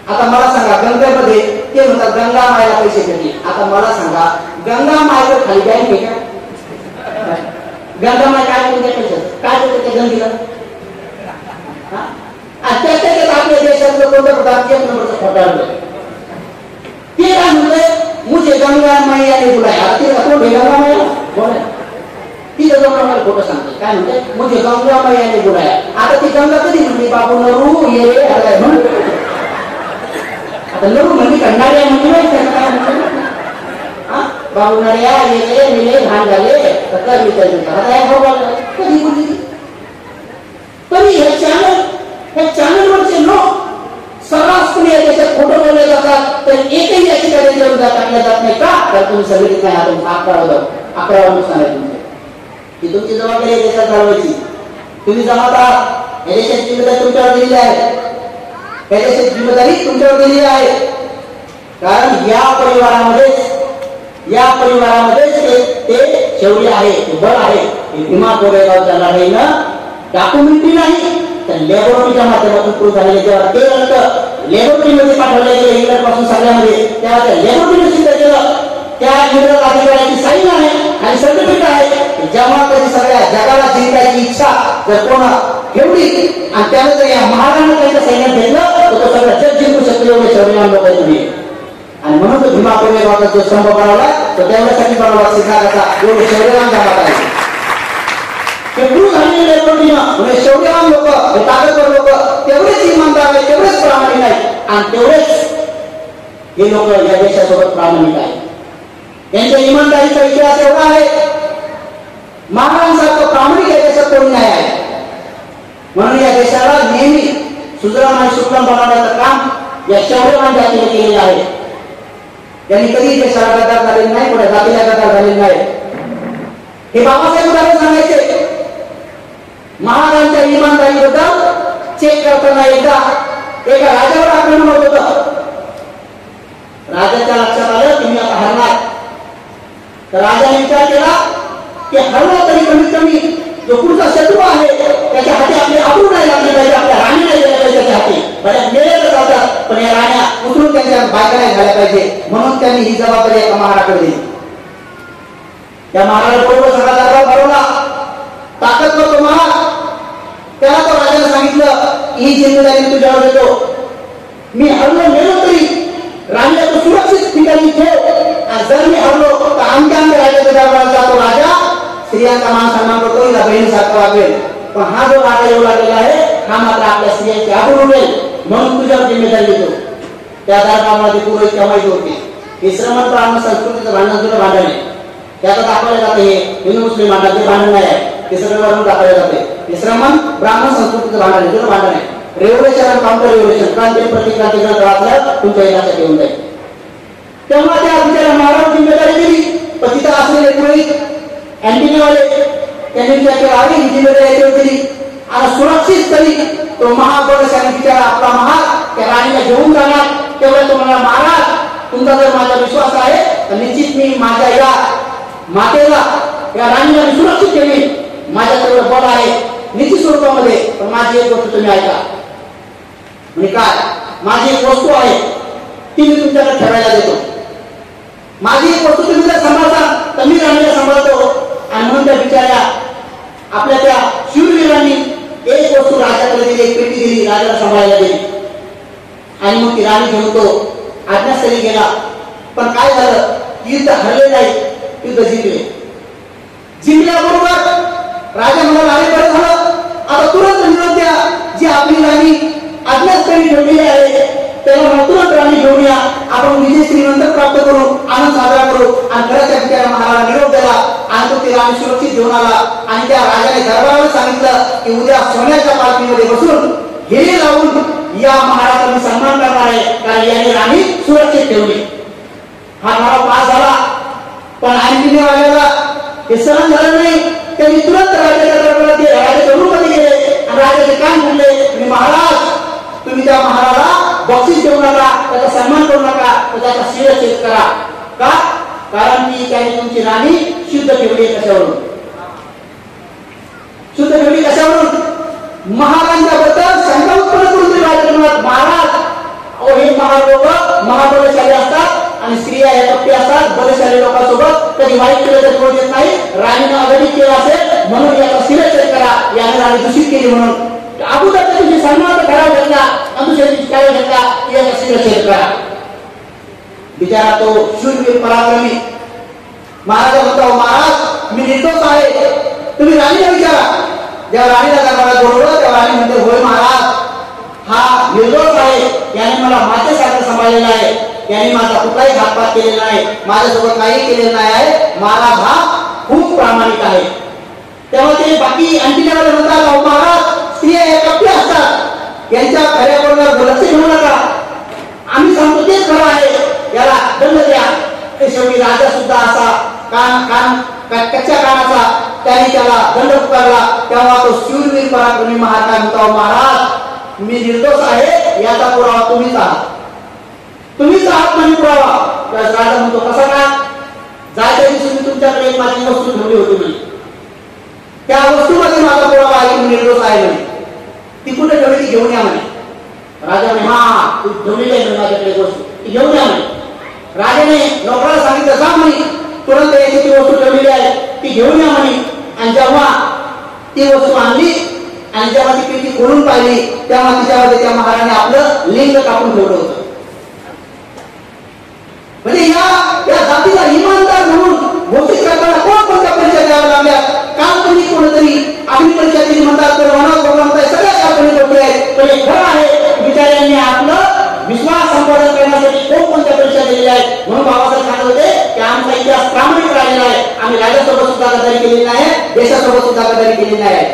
आता मला सांगा, गंगेमध्ये ते म्हणतात गंगा मायला पैसे भेटले. आता मला सांगा, गंगा मायचं खाली बँक आहे का? गंगा माय काय कोणत्या पैसे काय करते त्या गंगेला? त्याच्यात आपल्या देशातलं कोणत्या प्रकारचे नंबरचं खोटारलं ते काय म्हणतंय, मुझे गंगा मैया ने बुलाया. आता ते कोण गंगा मैया बोला, तिथं जाऊन आम्हाला खोटं सांगते. काय म्हणते, मुझे गंगा मैया ने बुलाया. आता ती गंगा कधी म्हणली, बाबू नरू ये रे आलाय म्हण. आता नरू म्हणजे कंडाळ्या म्हणजे बाबू नड्या येले मिले घाण झाले तर कधी बोलली. तरी हे चॅनलवरचे लोक सर्रासपणे याच्यात खोटं बोलले जातात. तर एकही याचिका देऊन टाकल्या जात नाही का? तर तुम्ही सगळे काय आता 11 नुकसान आहे तुमचं. ही तुमची जबाबदारी आहे देशात चालवायची. तुम्ही जमात आहात, या देशाची जिम्मेदारी तुमच्यावर दिलेली आहे. या देशाची जिम्मेदारी तुमच्यावर दिलेली आहे. कारण या परिवारामध्ये ते शेवटी आहे, ते बळ आहे. भीमा कोरेगावच्या लढाईनं डॉक्युमेंटरी नाही तर लॅबोरेटरीच्या माध्यमातून प्रूव्ह झालेले. जेव्हा ते रक्त लॅबोरेटरीमध्ये पाठवले गेले इंग्लंड पासून सगळ्यामध्ये, तेव्हा त्या लॅबोरेटरीने सिद्ध केलं, त्या इंग्रज अधिकाऱ्याची साईन आहे आणि सर्टिफिकेट आहे. जेव्हा कधी सगळ्या जगाला जिंकायची इच्छा जर कोणा ठेवली आणि त्यानं जर या महाराजांना त्यांच्या सैन्यात घेतलं तर तो सगळं जग जिंकू शकतो. एवढे शौर्यवान लोक आहे तुम्ही. आणि म्हणून तो भीमा कोरेगावचा जो स्तंभ बनवला तो तेवढ्यासाठी बनवला सिद्धार्थाचा. एवढे शौर्यवान जागा आहे ते प्रूव्ह झालेले लॅबोरेटरीनं. शौर्यवान लोक, ताकदवर लोक तेवढेच इमानदार आहेत, तेवढेच प्रामाणिक आहेत आणि तेवढेच हे लोक या देशासोबत प्रामाणिक आहेत. त्यांच्या इमानदारीचा इतिहास एवढा आहे, महाराजांसारखं प्रामाणिक या देशात कोणी नाही आहे. म्हणून या देशाला नेहमी सुजलाम आणि सुफलाम बनवण्याचं काम या शौर्यवान जातीने केलेलं आहे. त्यांनी कधी देशाला गद्दार झालेले नाही, कुठे जातीला गद्दार झालेले नाही. हे बाबासाहेब उदाहरण सांगायचे. महाराजांच्या इमानदारीबद्दल चेक करताना एकदा एका राजावर आक्रमण होत होतं. राजाच्या लक्षात आलं की मी आता हरणार. तर राजाने विचार केला की हरलो तरी कमीत कमी जो पुढचा शत्रू आहे त्याच्या हाती आपले आबरू नाही लागले पाहिजे, आपल्या राणी नाही गेल्या पाहिजे त्याच्या हाती. बऱ्याच मेले तर चालतात पण या राण्या उतरून त्यांच्या बायका नाही झाल्या पाहिजे. म्हणून त्यांनी ही जबाबदारी एका महाराजाकडे दिली. त्या महाराजाला बरोबर सगळा दरबार भरवला. ताकद करतो महाराज. त्याला तो राजाने सांगितलं ही जिम्मेदारी तुझ्यावर देतो. मी हरलो मेलो तरी राणीला तो सुरक्षित ठिकाणी ठेव. आणि जर मी हरलो तर आमच्या राजाच्या दरबारात जातो. राजा स्त्रियांचा मान सन्मान करतो, हिला बहिणीसारखं वागेल. पण हा जो राजा येऊ लागलेला आहे हा मात्र आपल्या स्त्रियांची आबरू उडेल. म्हणून तुझ्यावर जिम्मेदारी देतो. त्या दरबारामध्ये पुरोहित केव्हाही होते. हे श्रमण ब्राह्मण संस्कृतीचं भांडण सुद्धा भांडण आहे. त्याचं दाखवलं जाते हे हिंदू मुस्लिम भांडण भांडण नाही आहे. ते सगळं वरून दाखवले जाते. हे श्रमण ब्राह्मण संस्कृतीचं भांडण आहे, तुझं भांडण आहे. रेव्होल्युशन आणि काउंटर रेव्होल्युशन, क्रांती प्रतिक्रांती ग्रंथ वाचलं तुमच्या इलाकात येऊन जाईल. तेव्हा त्या बिचारा महाराज जिम्मेदारी दिली. पण तिथं असलेले पुरोहित अँटिनेवाले त्यांनी विचार केला अरे ही जिम्मेदारी याच्यावर दिली आणि सुरक्षित तरी तो महागौरवशाने बिचारा आपला महाग त्या राणीला घेऊन जाणार. तेव्हा तो म्हणा महाराज तुमचा जर माझा विश्वास आहे तर निश्चित मी माझ्या या मातेला या राणीला मी सुरक्षित ठेवीन. माझ्या तेवढं बल आहे निश्चित स्वरूपामध्ये. पण माझी एक गोष्ट तुम्ही ऐका. म्हणजे काय, माझी एक वस्तू आहे ती मी तुमच्याकडे ठेवायला देतो. माझी एक वस्तू तुम्ही जर सांभाळता तर मी राणीला सांभाळतो. आणि म्हणून त्या बिचाऱ्या आपल्या त्या शूरवीरांनी एक वस्तू राजाकडे दिली, एक पेटी दिली, राजाला सांभाळायला दिली. आणि मग ती राणी घेऊन तो आज्ञास्थळी गेला. पण काय झालं, युद्ध हरले नाही, युद्ध जिंकले. जिंकल्याबरोबर राजा म्हणाला अरे बरं झालं, आता तुरंत निरोप द्या जी आपली राणी आज्ञास्थळी ठेवलेली आहे त्याला तुरंत राणी घेऊन या. आपण विजय श्रीमंत प्राप्त करू, आनंद साजरा करू. आणि घराच्या बिचाऱ्या महाराजाला निरोप दिला आणि तो ती राणी सुरक्षित घेऊन आला. आणि त्या राजाने दरबाराला सांगितलं की उद्या सोन्याच्या पालखीमध्ये बसून हेरी लावून या महाराजाचा मी सन्मान करणार आहे, कारण याने राणी सुरक्षित ठेवली. हा ठराव पास झाला. पण आणखीने वाल्याला हे सहन झालं नाही. त्यांनी तुरंत राजाच्या रूपमध्ये गेले आणि राजाचे कान फुटले. मी महाराज, तुम्ही त्या महाराजाला बक्षीस देऊ नका, त्याचा सन्मान करू नका, त्याचा शिरच्छेद करा. का? कारण की त्याने तुमची राणी शुद्ध ठेवली. कशावरून शुद्ध ठेवली? कशावरून? महाराजांबद्दल शंका उत्पन्न करून तुम्ही राजा म्हणतात महाराज हे महालोक महाबलशाली असतात आणि स्त्रिया या कपटी असतात. बलशाली लोकांसोबत कधी वाईट केलं तर कोण येत नाही. राणीनं अगतिक केलं असेल म्हणून याचा शिरच्छेद करा. याने राणी दूषित केली म्हणून अगोदरच्या दिवशी सन्मानाचा ठराव घेतला आणि दुसऱ्या दिवशी काय घेतला? याचा शिरच्छेद करा. बिचारा तो शूरवीर पराक्रमी महाराज म्हणतो महाराज मी निर्दोष आहे, तुम्ही राणीला विचारा. जेव्हा राणीला दरबारात बोलवलं तेव्हा राणी म्हणते होय महाराज, हा निर्दोष आहे, याने मला मातेसारखं सांभाळलेलं आहे, याने माझा कुठलाही घातपात केलेला नाही, माझ्यासोबत काही केलेलं नाही आहे, महाराज हा खूप प्रामाणिक आहे. तेव्हा ते बाकी आणखी म्हणतात अहो महाराज स्त्रिया या कपटी असतात, यांच्या खऱ्याबरोबर लक्ष घेऊ नका, आम्ही सांगतो तेच खरं आहे, याला दंड द्या. ते शेवटी राजा सुद्धा असा कच्च्या कानाचा त्याने त्याला दंड पुकारला. तेव्हा तो शूरवीर पराक्रमी महाराज म्हणतो महाराज मी निर्दोष आहे, याचा पुरावा तुम्हीच आहात, तुम्हीच आहात म्हणजे पुरावा. राजा म्हणतो कसा का? जायच्या दिवशी मी तुमच्याकडे एक माझी वस्तू ठेवली होती म्हणे, त्या वस्तूमध्ये माझा पुरावा आहे की मी निर्दोष आहे म्हणे, ती कुठे ठेवली ती घेऊन या म्हणे. राजा म्हणे हा तू ठेवलेली आहे माझ्याकडे वस्तू, ती घेऊन या म्हणे. राजाने नोकराला सांगितलं जा म्हणे, तुरंत याची ती वस्तू ठेवलेली आहे ती घेऊन या म्हणे. आणि जेव्हा ती वस्तू आणली आणि जेव्हा ती पेटी खोलून पाहिली तेव्हा तिच्यामध्ये त्या महाराणे आपलं लिंग कापून ठेवलं होतं. म्हणजे या जातीला इमानदार म्हणून घोषित करताना कोणत्या परीक्षा द्याव्या लागल्या? काल्पनिक कोणतरी अग्नि परीक्षा दिली म्हणतात, तर म्हणतात सगळ्या काल्पनिक गोष्टी आहेत, पण हे खरं आहे बिचाऱ्यांनी आपलं विश्वास संपादन करण्यासाठी कोणत्या परीक्षा दिलेल्या आहेत. म्हणून बाबासाहेब सांगत होते की आमचा इतिहास प्रामाणिक राहिलेला आहे, आम्ही राजासोबत सुद्धा गद्दारी केलेली नाही, देशासोबत सुद्धा गद्दारी केलेली नाही.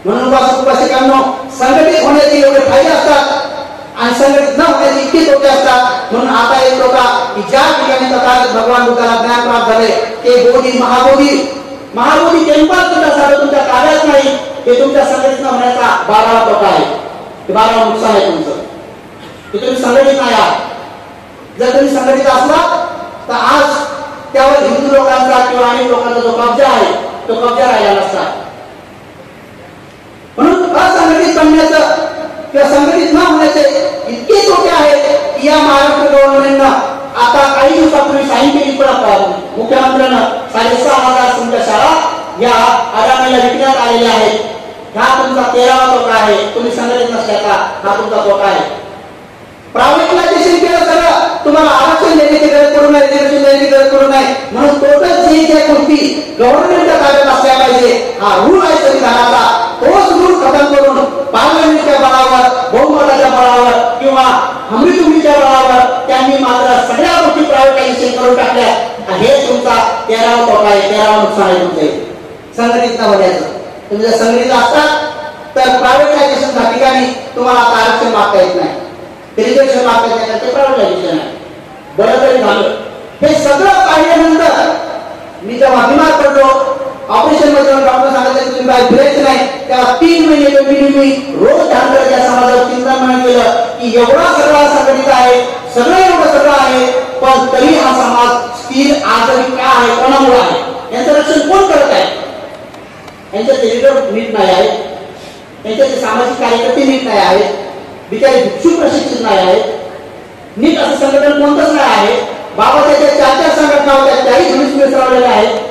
म्हणून उपासकांनो संघटित होण्याचे एवढे फायदे असतात आणि संघटित न होण्याचे इतके तोटे असतात. म्हणून आता एक तोटा की ज्या ठिकाणी तथागत भगवान बुद्धाला ज्ञान प्राप्त झाले ते बोधी महाबोधी टेम्पल सुद्धा साधं तुमच्या कार्यात नाही, हे तुमच्या संघटित न होण्याचा 12वा तोटा आहे, 12वा नुकसान आहे तुमचं, की तुम्ही संघटित नाही आहात. जर तुम्ही संघटित असला तर आज त्यावर हिंदू लोकांचा किंवा अनेक लोकांचा जो कब्जा आहे तो कब्जा राहिला नसता. म्हणून असंघटित बनण्याचं किंवा संघटित न होण्याचे इतके तोटे आहेत की या महाराष्ट्र गव्हर्नमेंटनं आता काही दिवसापूर्वी साईन केली, पण मुख्यमंत्र्यांना 6,500 तुमच्या शाळा या आगामीला विकण्यात आलेल्या आहेत. हा तुमचा 13वा तोटा आहे, तुम्ही संघटित नसल्याचा हा तुमचा तोटा आहे. प्रायव्हेटायझेशन केलं सगळं, तुम्हाला आरक्षण देण्याची गरज पडू नये, रिझर्वेशन देण्याची गरज पडू नये, म्हणून टोटल जे ज्या गोष्टी गव्हर्नमेंटच्या ताब्यात असल्या पाहिजे हा रूल आहे संविधानाचा, तोच रूल खतम करून पार्लमेंटच्या बळावर, बहुमताच्या बळावर किंवा हमरीतुमरीच्या बळावर त्यांनी मात्र सगळ्या गोष्टी प्रायव्हेटायझेशन करून टाकल्या. हे तुमचा 13वा तोटा आहे, 13वा नुकसान आहे तुमचे संघटित न होण्याचं. तुम्ही जर संघटित असतात तर प्रायव्हेटायझेशनच्या ठिकाणी तुम्हाला आता आरक्षण मागता येत नाही, रिझर्वेशन मागता येत नाही, ते प्रायव्हेटायझेशन आहे. बरं तरी झालं. हे सगळं पाहिल्यानंतर मी जेव्हा बिमार पडलो, ऑपरेशन मध्ये डॉक्टर सांगितलं तुम्ही काय फिरायचं नाही, तेव्हा 3 महिने मी रोज ध्यान समाजावर चिंतन केलं की एवढा सगळा संघटित आहे, सगळं एवढं सगळं आहे, पण तरी हा समाज स्थिर आजही का आहे, कोणामुळे आहे, यांचं रक्षण कोण करत आहे? यांचे लीडर नीट नाही आहे, यांचे सामाजिक कार्यकर्ते नीट नाही आहेत, बिचारे भिक्षू प्रशिक्षित नाही आहेत, नीट असं संघटन कोणतंच नाही आहे. बाबा त्याच्या 4 संघटना होत्या त्याही घरीच मिसळलेल्या आहेत,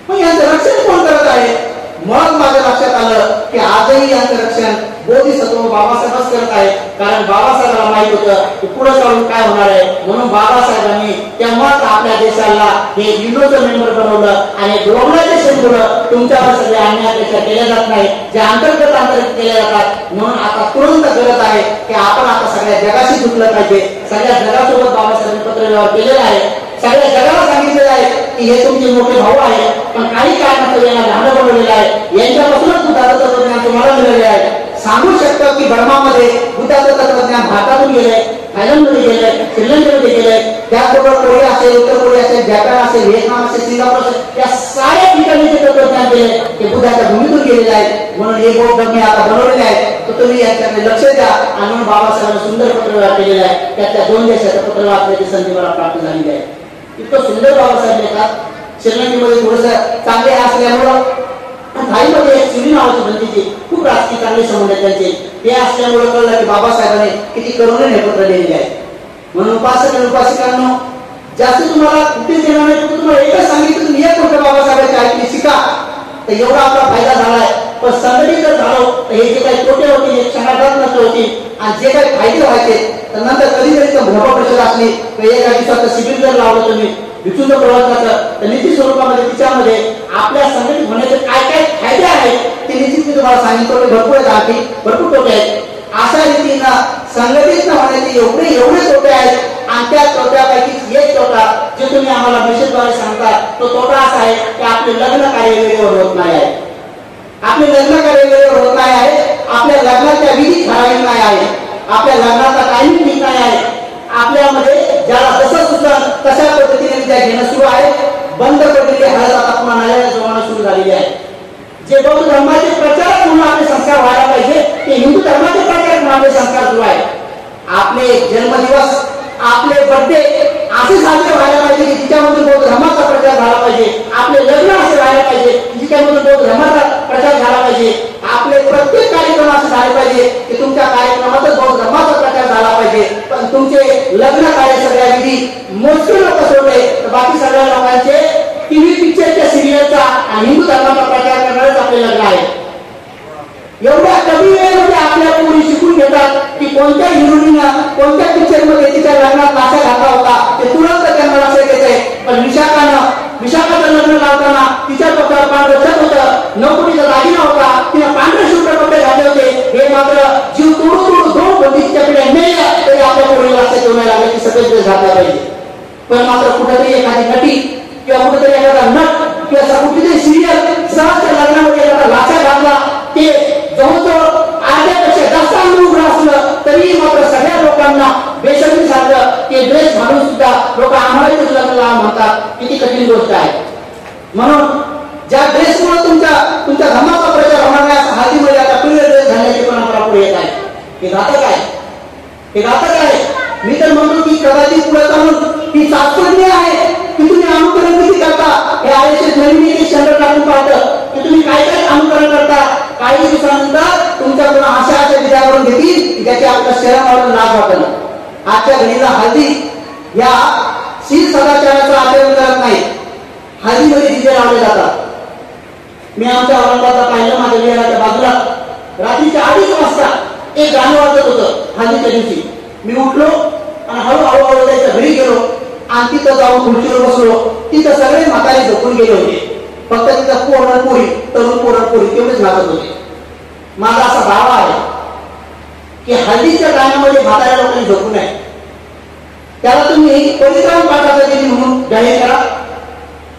मग यांचं रक्षण कोण करत आहे? मग माझ्या लक्षात आलं की आजही यांचं रक्षण बोधिसत्व बाबासाहेबच करत आहे, कारण बाबासाहेबांना माहित होतं की पुढे चालून काय होणार आहे. म्हणून बाबासाहेबांनी तेव्हाच आपल्या देशाला हे युनोचं मेंबर बनवलं आणि ग्लोबलायझेशन पुढं तुमच्यावर सगळे अन्याय केल्या जात नाही, जे अंतर्गत केल्या जातात. म्हणून आता तुरंत गरज आहे की आपण आता सगळ्या जगाशी जुटलं पाहिजे. सगळ्या जगासोबत बाबासाहेबांनी पत्रव्यवहार केलेला आहे, सगळ्या जगाला सांगितलेलं आहे की हे तुमचे मोठे भाऊ आहे, पण काही कारणास्तव यांना लहान बनवलेलं आहे, यांच्यापासूनच बुद्धाचं तत्वज्ञान तुम्हाला मिळाले आहे. सांगू शकतो की बर्मामध्ये बुद्धाचं तत्वज्ञान भारतातून गेलंय, थायलंडमध्ये गेलंय, श्रीलंकेमध्ये गेलंय, त्याचबरोबर कोरिया असेल, उत्तर कोरिया असेल, जपान असेल, व्हिएतनाम असेल, सिंगापूर असेल, या साऱ्या ठिकाणी जे तत्वज्ञान केले ते बुद्धाच्या भूमीतून गेलेले आहे. म्हणून हे बौद्ध मी आता बनवलेले आहेत, तर तुम्ही याच्याकडे लक्ष द्या. आणि म्हणून बाबासाहेबांनी सुंदर पत्रव्यवहार केलेला आहे. त्यातल्या 2 देशाचं पत्र वाचण्याची संधी मला प्राप्त झालेली आहे. इतकं सुंदर बाबासाहेब लिहितात. श्रीलंकेमध्ये थोडंसं चांगले असल्यामुळं, थाईमध्ये एक सुनी नावाची बंदीची खूप राजकीय चांगले संबंध आहेत त्यांचे, ते असल्यामुळे कळलं की बाबासाहेबांनी किती करुणेने हे पत्र लिहिलेले आहे. म्हणून उपासक आणि उपासिकांनो, जास्त तुम्हाला कुठेच येणार नाही. तुम्हाला एकच सांगितलं, तुम्ही एक गोष्ट बाबासाहेबांची ऐकली शिका, तर एवढा आपला फायदा झालाय. पण संघटित जर झालो तर हे जे काही तोटे होतील हे क्षणार्धात नष्ट होतील, आणि जे काही फायदे व्हायचे तर नंतर कधीतरी भ्रमपरिषद असली तर एका दिवसाचं शिबिर जर लावलं तुम्ही विचून प्रवर्तनाचं, तर निश्चित स्वरूपामध्ये तिच्यामध्ये आपल्या संघटित होण्याचे काय काय फायदे आहेत ते निश्चित मी तुम्हाला सांगितलं. भरपूर आहेत, भरपूर तोटे आहेत. अशा रीतीनं संघटित न होण्याचे एवढे तोटे आहेत. आणि त्या तोट्यापैकी एक तोटा जे तुम्ही आम्हाला मेसेजद्वारे सांगता, तो तोटा असा आहे की आपले लग्न कार्य वेळेवर होत नाही आहे. आपले लग्न कार्य वेळेवर होत नाही आहे. आपल्या लग्नाच्या विधी ठराविक नाही आहे. आपल्या लग्नाचा टायमिंग ठीक नाही आहे. आपल्यामध्ये ज्याला जसं सुचलं तशा पद्धतीने विद्या घेणं सुरू आहे. बंद पडलेली हळद आता पुन्हा नव्याने जोडणं सुरू झालेली आहे. जे बौद्ध धर्माचे प्रचारक म्हणून आपले संस्कार व्हायला पाहिजे, ते हिंदू धर्माचे प्रचारक म्हणून आपले संस्कार सुरू आहे. आपले जन्मदिवस, आपले बर्थडे असे साजरे व्हायला पाहिजे की जिच्यामधून बौद्ध धर्माचा प्रचार झाला पाहिजे. आपले लग्न असे व्हायला पाहिजे जिच्यामधून बौद्ध धर्माचा प्रचार झाला पाहिजे. आपले प्रत्येक कार्यक्रम असे झाले पाहिजे की तुमच्या कार्यक्रमातच बौद्ध धर्माचा प्रचार झाला पाहिजे. पण तुमचे लग्न कार्य सगळ्या विधी मोजके लोक सोडले तर बाकी सगळ्या लोकांचे टीव्ही पिक्चरच्या सिरियलचा आणि हिंदू धर्माचा प्रचार करणारच आपले लग्न आहे. एवढ्या कमी वेळेमध्ये आपल्या पोरी शिकून घेतात की कोणत्या हिरोईननं कोणत्या पिक्चर मध्ये तिच्या लग्नात नाचा घातला होता ते तुरंत त्यांना लक्षात येते. पण विशाखाचं लग्न लावताना तिच्या डोक्यावर पांढरं छत होतं, 9 कोटीचा दागिना होता, तिने पांढरे शुभ्र कपडे घातले होते. हे मात्र जीव तोडून 2 कोटीच्या पिढ्या मेल्या तरी आपल्या पोरीला लक्षात येऊ नाही लागले की सगळे ड्रेस घातला पाहिजे. पण मात्र कुठेतरी एखादी नटी किंवा कुठेतरी एखादा नट किंवा कुठेतरी सिरियल सहजच्या लग्नामध्ये एखादा लाचा घातला, ते जवळजवळ अर्ध्यापेक्षा जास्त अनुभव असलं तरी मात्र सगळ्या लोकांना बेशर्मी सारखं ते ड्रेस घालून सुद्धा लोक आम्हाला लग्न लावा म्हणतात. किती कठीण गोष्ट आहे. म्हणून ज्या ड्रेसमुळे तुमच्या धर्माचा प्रचार होणार नाही, हळदीमध्ये आता पिवळे ड्रेस घालण्याची परंपरा पुढे येत आहे. हे घातक आहे, हे घातक आहे. मी तर म्हणतो की कदाचित पुढे जाऊन ही शास्त्रज्ञ आहे की तुम्ही अनुकरण किती करता हे आयुष्यात नवीन शंभर टाकून पाहतं की तुम्ही काय काय अनुकरण करता. काही दिवसानंतर तुमच्याकडून अशा विचारून घेतील ज्याची आपल्या शरीरावर लाज वाटेल. आजच्या घडीला हळदी या शील सदाचाराचं आचरण करत नाही. हळदीमध्ये डीजे लावले जातात. मी आमच्या औरंगाबादला पाहिलं, माझ्या विहाराच्या बाजूला रात्रीच्या 2:30 वाजता एक गाणं वाजत होतं हळदीच्या दिवशी. मी उठलो आणि हळूहळू त्याच्या घरी गेलो आणि तिथं जाऊन खुर्चीवर बसलो. तिथं सगळे म्हातारे झोपून गेले होते. फक्त तिथं पोरी तरुण पोरी तेवढेच नाचत होते. माझा असा दावा आहे की हळदीच्या गाण्यामध्ये म्हाताऱ्या लोकांनी झोपू नये. त्याला तुम्ही परित्राण पाठाचा दिनी म्हणून जाहीर करा.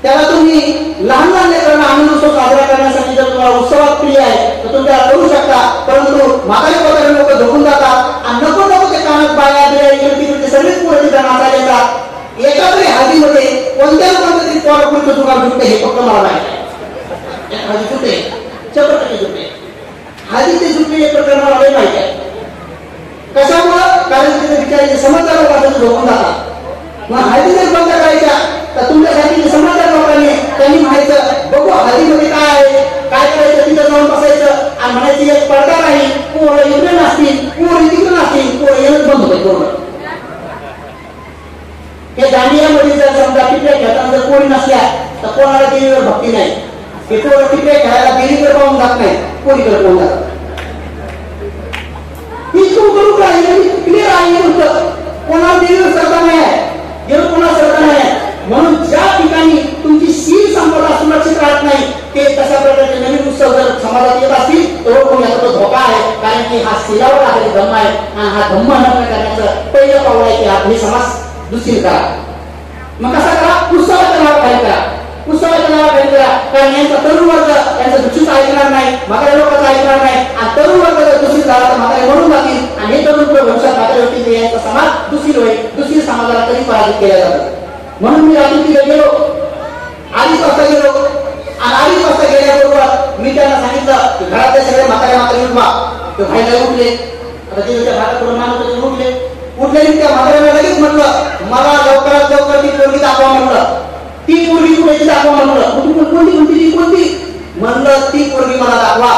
त्याला तुम्ही लहान लेकरांना आनंद उत्सव साजरा करण्यासाठी जर तुम्हाला उत्सवात प्रिय आहे तर तुम्ही त्याला करू शकता. परंतु म्हातारे लोक झोपून जातात आणि नको ते कानात बाया बिया सगळेच पोरं तिथं नाचायला येतात. एका तरी हळदीमध्ये कोणत्या पद्धतीत पोरापुरीचं जुगार जुटते हे फक्त मला माहिती आहे. हळदी जुटते, 100% जुटते. हळदीचे जुटले हे प्रकरण मला माहिती आहे. कशामुळं? कारण तिथे विचारायचे समजदार लोकांचं झोपून जातात. मग हळदी जर बंद करायच्या तर तुमच्यासाठी समजदार लोकांनी त्यांनी म्हणायचं बघू हळदीमध्ये काय आहे, काय करायचं, तिथं जाऊन बसायचं आणि म्हणायची एक पडदा नाही, पोरं इकडे नसतील, पोरं तिकडे नसतील, पोरं येणंच बंद होईल. बरोबर हे दांडियामध्ये जर समजा टिपऱ्या खेळताना जर कोणी नसल्या तर कोणाला देवीवर भक्ती नाही. हे पोरं टिपऱ्या खेळायला देवीकडे पाहून जात नाही, कोणीकडे पाहून जातात. ही क्लिअर आहे कोणाला देवीवर श्रद्धा नाही आहे, देव कोणाला श्रद्धा नाही आहे. म्हणून ज्या ठिकाणी तुमची शील संपदा सुरक्षित राहत नाही ते तशा प्रकारचे नवीन उत्सव जर समाजात येत असतील तर कोणी याचा तो धोका आहे. कारण की हा शीलावर आलेला धम्म आहे आणि हा धम्म नष्ट करण्याचं पहिलं पाऊल आहे की आपली समाज दूषित करा. मग कसा करा? उत्सवाच्या नावाखाली करा, उत्सवाच्या नावाखाली करा. कारण यांचा तरुण वर्ग यांचं दूषित ऐकणार नाही, म्हाताऱ्या लोकांचं ऐकणार नाही. आणि तरुण वर्ग जर दूषित झाला तर म्हातारे म्हणून जातील आणि हे तरुण भविष्यात म्हातारे होतील. यांचा समाज दूषित होईल. दूषित समाजाला कधी पराजित केला जात ते भाईला उठले. आता ते त्या भागाकडून मानत होते, उठले त्या म्हाताऱ्याला लगेच म्हटलं मला लवकरात लवकर ती पोरगी दाखवा म्हणलं. ती पोरगी कुठे दाखवा म्हणलं. कोणती म्हणलं ती पोरगी मला दाखवा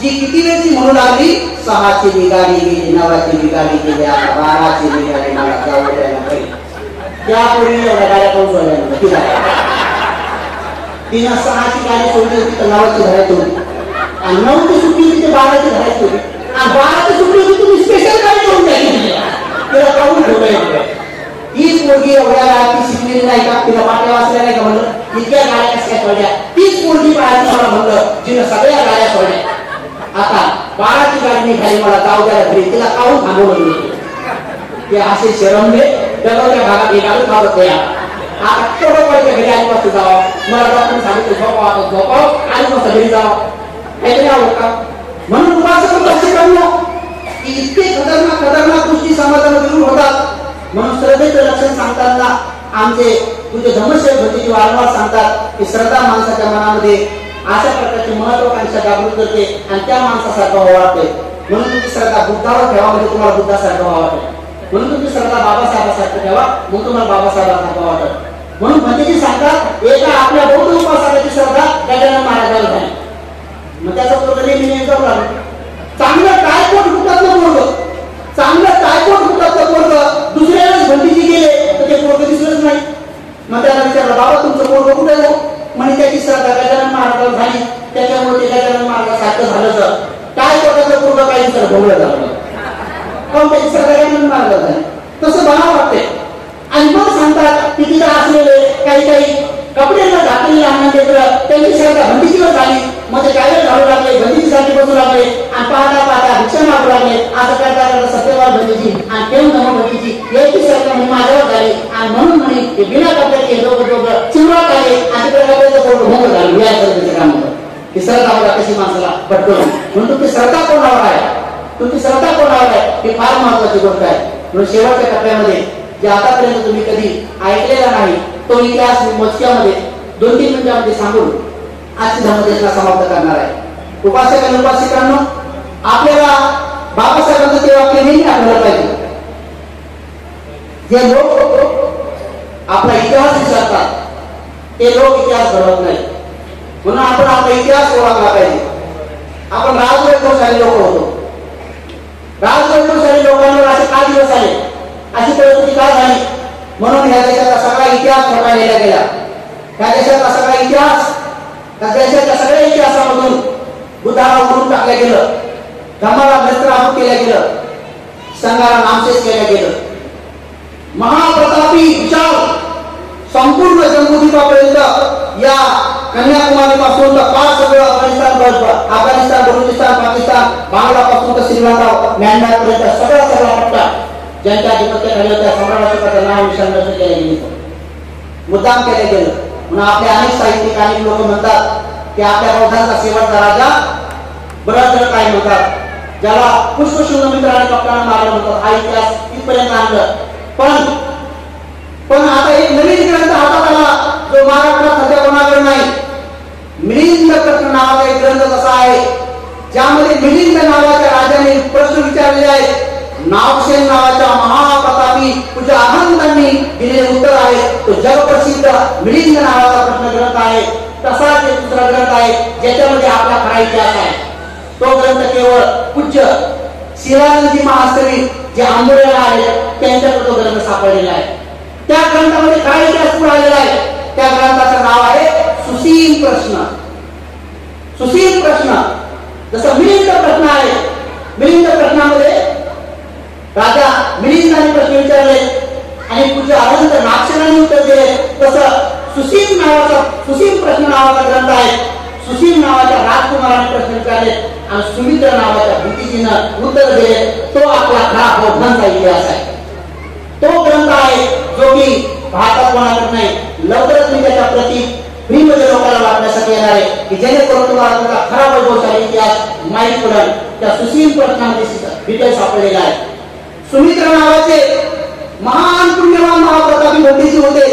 जी किती वेळची म्हणू लागली 6ची बिगाडी गेली, 9ची बिगाडी गेली, 12ची बिगाडी मला जाऊ द्यायला पाहिजे. त्या पोरीने एवढ्या गाड्या पाहून सोडल्या. तिनं 6ची गाडी सोडली होती तर 9ची धरायची होती, आणि 9ची सुट्टी होती ते 12ची धरायची होती, आणि 12ची सुट्टी होती तुम्ही स्पेशल गाडी करून द्यायची तिला काढून ठेवलं. तीच पोरगी एवढ्या ती शिकलेली नाही का, तिला पाट्या वाचल्या नाही का म्हणलं, इतक्या गाड्या कशा सोडल्या. तीच पोरगी पाहायची मला म्हणलं जिनं सगळ्या गाड्या सोडल्या. आता 12ची गाडी निघाली मला जाऊ द्यायला घरी, तिला काढून थांबवलं. ते असे शरमले डबलच्या भागात निघालं थांबत नाही. आता थोडं पडलं घरी आली वाजता जावं, मला डॉक्टर सांगितलं झोपाव आणि मस्त घरी जावं, काहीतरी आवड का म्हणून की इतके खतरनाक गोष्टी समाजामध्ये होतात. म्हणून श्रद्धेचं लक्षण सांगताना आमचे तुझे धर्मसेवक भटजी वारंवार सांगतात की श्रद्धा माणसाच्या मनामध्ये अशा प्रकारची महत्वाकांक्षा जागृत करते आणि त्या माणसासारखं व्हावं वाटते. म्हणून तुमची श्रद्धा बुद्धावर ठेवा म्हणजे तुम्हाला बुद्धासारखं व्हावं वाटेल. म्हणून तुमची श्रद्धा बाबासाहेबांसारखं ठेवा मग तुम्हाला बाबासाहेबांसारखं वाटत. म्हणून भटजी सांगतात एका आपल्या बौद्ध उपासकाची श्रद्धा गजानन महाराजांवर झाली. मग त्याचा पोरग नेहमी जाऊ लागला. चांगलं टायफॉइड होतात पोरग, चांगलं टायफॉइड होतात पोरग दुसऱ्यालाच भटजी गेले तर ते पोरग दिसलंच नाही. मग त्याला विचारलं बाबा तुमचं पोरग कुठे जाऊ, म्हणजे त्याची श्रद्धा गजानन महाराजांवर झाली, त्याच्यामुळे ते गजानन महाराजांसारखं झालं. तर टायफॉइडचं पोरग काही सर भोगलं झालं कारण त्याची श्रद्धा गजानन महाराजांवर झाली. तसं बनावं वाटते. आणि मग सांगतात की तिथं असलेले काही कपड्यांना घातलेली लहान लेकरं त्यांची श्रद्धा भंडीजीवर झाली. मग ते काय घालू लागले, भंडीजीसाठी बसू लागले आणि पाहता भिक्षा मागू लागले. असं करता सत्यवान भंडीजी आणि प्रेम धर्म भंडीजी याची श्रद्धा म्हणजे माझ्यावर झाली. आणि म्हणून म्हणे ते बिना कपड्याचे दोघं चिवरात आले आणि कपड्याचं पोरं भोंग झालं. या श्रद्धेचं काम होतं की श्रद्धा बघा कशी माणसाला पटकन. म्हणून तुमची श्रद्धा कोणावर आहे, तुमची श्रद्धा कोणावर आहे ही फार महत्वाची गोष्ट आहे. म्हणून शेवटच्या टप्प्यामध्ये जे आतापर्यंत तुम्ही कधी ऐकलेला नाही तो इतिहास मोजक्यामध्ये 2-3 मिनिटांमध्ये सांगून आजची धर्मदेशना समाप्त करणार आहे. उपासक आणि उपासिकांनो आपल्याला बाबासाहेबांचं ते वाक्य नेहमी आठवलं पाहिजे. जे लोक आपला इतिहास विसरतात ते लोक इतिहास घडवत नाही. म्हणून आपण आपला इतिहास ओळखला पाहिजे. आपण राजवैभवशाली लोक होतो. राजवैभवशाली लोकांवर असे का दिवस आले, अशी परिस्थिती का झाली. म्हणून ह्या देशाचा सगळा इतिहास ठेवला गेला. ह्या देशाचा सगळा इतिहास, त्या देशाच्या सगळ्या इतिहासामधून बुद्धाला उडून टाकलं गेलं, धर्माला भ्रष्टाचार केलं गेलं, संघाला नामशेष केलं गेलं. महाप्रतापी विशाल संपूर्ण जम्मूद्वीपापर्यंत या कन्याकुमारी पासून तर फार सगळं अफगाणिस्तान, बलुचिस्तान, पाकिस्तान, बांगलापासून तर श्रीलंका, म्यानमार पर्यंत सगळा पट्टा ज्यांच्या अधिपत्याखाली होत्या सम्राट अशोकाचं नाव निशाण केलं गेलं, मुद्दाम केलं गेलं. म्हणून आपले अनेक साहित्यिक अनेक लोक म्हणतात की आपल्या बौद्धांचा शेवटचा राजा बराच काय म्हणतात, ज्याला पुष्पशृंग मित्र आणि कप्तान मारलं म्हणतात. हा इतिहास इथपर्यंत आणलं. पण आता एक नवीन ग्रंथ हातात आला जो महाराष्ट्रात सध्या कोणाकडे नाही. मिलिंद प्रश्न नावाचा एक ग्रंथ तसा आहे ज्यामध्ये मिलिंद नावाच्या राजाने प्रश्न विचारलेले आहेत. नागसेन नावाच्या महाप्रतापी पूजा अहंतांनी दिलेले उत्तर आहे. तो जगप्रसिद्ध मिलिंद नावाचा प्रश्न ग्रंथ आहे. तसाच एक दुसरा ग्रंथ आहे ज्याच्यामध्ये आपला खरा इतिहास आहे. तो ग्रंथ केवळ पूज्य शिवानंदजी महास्तवी जे आंबोड्याला आले त्यांच्याकडे तो ग्रंथ सापडलेला आहे. त्या ग्रंथामध्ये खरा इतिहास पुढे आलेला आहे. त्या ग्रंथाचं नाव आहे सुसीम प्रश्न. सुसीम प्रश्न जसं मिलिंद प्रश्न आहे, मिलिंद प्रश्नामध्ये राजा मिलिंदाने प्रश्न विचारले आणि पूज्य अनंत नागसेनाने उत्तर दिले. तसं सुसीम प्रश्न नावाचा ग्रंथ आहे. सुसीम नावाच्या राजकुमाराने प्रश्न विचारले आणि सुमित्र नावाच्या भीतीजीनं उत्तर दिले. तो आपला खरा बौद्धांचा इतिहास आहे. तो ग्रंथ आहे जो की भारतात कोणाकडे नाही. लवकरच मी त्याच्या प्रती फ्रीमध्ये लोकांना वाटण्यासाठी येणार आहे की जेणेकरून तुम्हाला तुमचा खरा वैभवशाली इतिहास माहिती पडेल. त्या सुसीम प्रश्नामध्ये डिटेल सापडलेला आहे. सुमित्र नावाचे महान पुण्यवान महाप्रतापी भटजी होते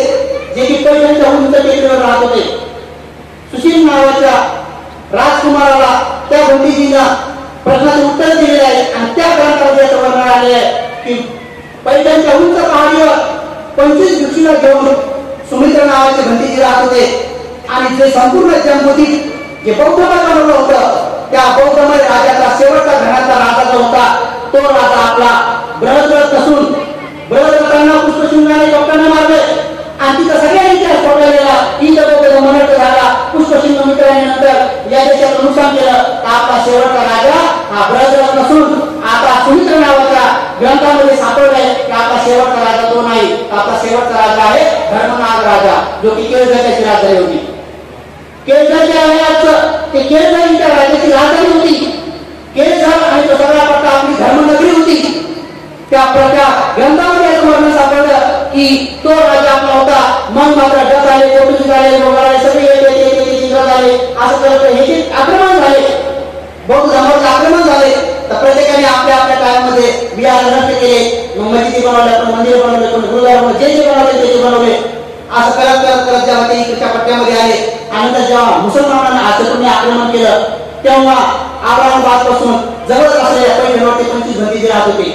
जे की पैठणच्या उंच टेकडीवर राहत होते. सुशील नावाच्या राजकुमाराला त्या भटजीनं प्रश्नाचे उत्तर दिले पैठणच्या उंच पहाडीवर 25 भिक्षूला घेऊन सुमित्रा नावाचे भंतीजी राहत होते आणि जे संपूर्ण जन्मोदी जे बौद्धमय बनवलं होतं त्या बौद्धमय राजाचा शेवटचा घराचा राजा जो होता तो राजा आपला बृहद्रथ नसून बृहद्रथांना पुष्पशृंगाने डॉक्टरने मारले आणि तिथं सगळ्यांनी इतिहास पडलेला ही जर मनर्थ झाला पुष्पशृंग मित्रांनी नंतर या देशाचं नुकसान केलं तर आपला शेवटचा राजा हा बृहद्रथ नसून आता सुमित्र नावाच्या ग्रंथामध्ये सापडलाय की आपला शेवटचा राजा तो नाही, आपला शेवटचा राजा आहे धर्मनाग राजा जो की केळझरची राजधानी होती. केळझरच्या राजाचं ते केळझरच्या राजाची राजधानी होती. केळझर आणि तो सगळा पट्टा आपली धर्मनगरी होती. त्या ग्रंथामध्ये असं वर्णन सापडलं की तो राजा आपला होता. मग मात्र डच आले, पोर्तुगीज आले, मोगल आले, सगळे इंग्रज आले, असं करत हे आक्रमण झाले, बौद्ध धर्माचे आक्रमण झाले. तर प्रत्येकाने आपल्या आपल्या काळामध्ये विहार नष्ट केले, मग मस्जिदी बनवल्या, पण मंदिर बनवले, पण गुरुद्वारा बनवले, जे बनवले ते बनवले. असं करत करत करत जेव्हा ते इकडच्या पट्ट्यामध्ये आले आणि नंतर जेव्हा मुसलमानांना आचरणे आक्रमण केलं तेव्हा औरंगाबाद पासून जवळ असलेल्या पैठणवरती 25 भंतीजी राहत होते.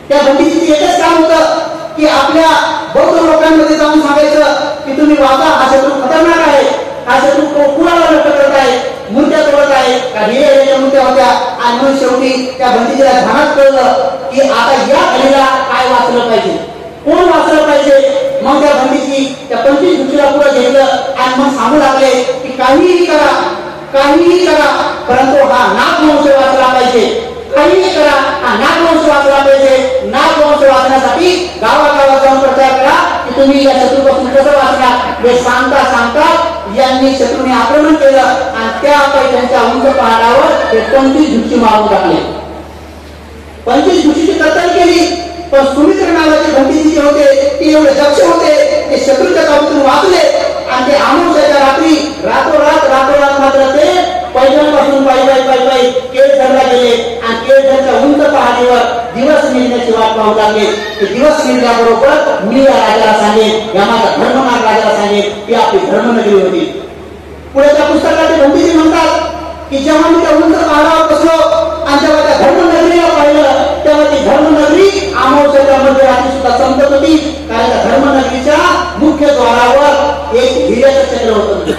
त्या भंतीजीचं एकच काम होतं की आपल्या बौद्ध लोकांमध्ये जाऊन सांगायचं की तुम्ही वाचा, हा शत्रू खतरनाक आहे, हा शत्रू कुणाला नष्ट करत आहे, मूर्त्या तोडत आहे का हिरे मूर्त्या होत्या. आणि म्हणून शेवटी त्या भंतीजीला ध्यानात कळलं की आता या घडीला काय वाचलं पाहिजे, कोण वाचलं पाहिजे. मग त्या भंतीजी त्या 25 भिक्षूला पुढे घेतलं आणि मग सांगू लागले की काहीही करा, काहीही करा, परंतु हा नागवंश वाचला पाहिजे. काहीही करा, हा नागवंश वाचला पाहिजे. नागवंश वाचण्यासाठी गावागावात जाऊन प्रचार करा की तुम्ही या शत्रूपासून कसं वाचणार. हे सांगता सांगता यांनी शत्रूने आक्रमण केलं आणि त्या पैठणच्या उंच पहाडावर ते 25 भिक्षू मारून टाकले. 25 भिक्षूची कत्तल केली. पण सुमित्र नावाचे भंतीजी जे होते ते एवढे दक्ष होते, ते शत्रूच्या तावडीतून वाचले आणि ते अमावस्याच्या रात्री रातोरात मात्र ते पैठणपासून पायी केळझरला गेले आणि केळझरच्या उंच पहाडीवर दिवस निघण्याची वाट पाहू लागले. ते दिवस निघल्याबरोबर मी या राजाला सांगेन, या माझ्या धर्मनाग राजाला सांगेन की आपली धर्मनगरी होती. पुढे त्या पुस्तकात भंतीजी म्हणतात की जेव्हा मी त्या उंच पहाडावर बसलो आणि जेव्हा त्या धर्मनगरीला पाहिलं तेव्हा ती धर्मनगरी अमावस्याच्या मध्यरात्री सुद्धा चमकत होती. कारण त्या धर्मनगरीच्या मुख्य द्वारावर एक हिऱ्याचं चक्र होतं.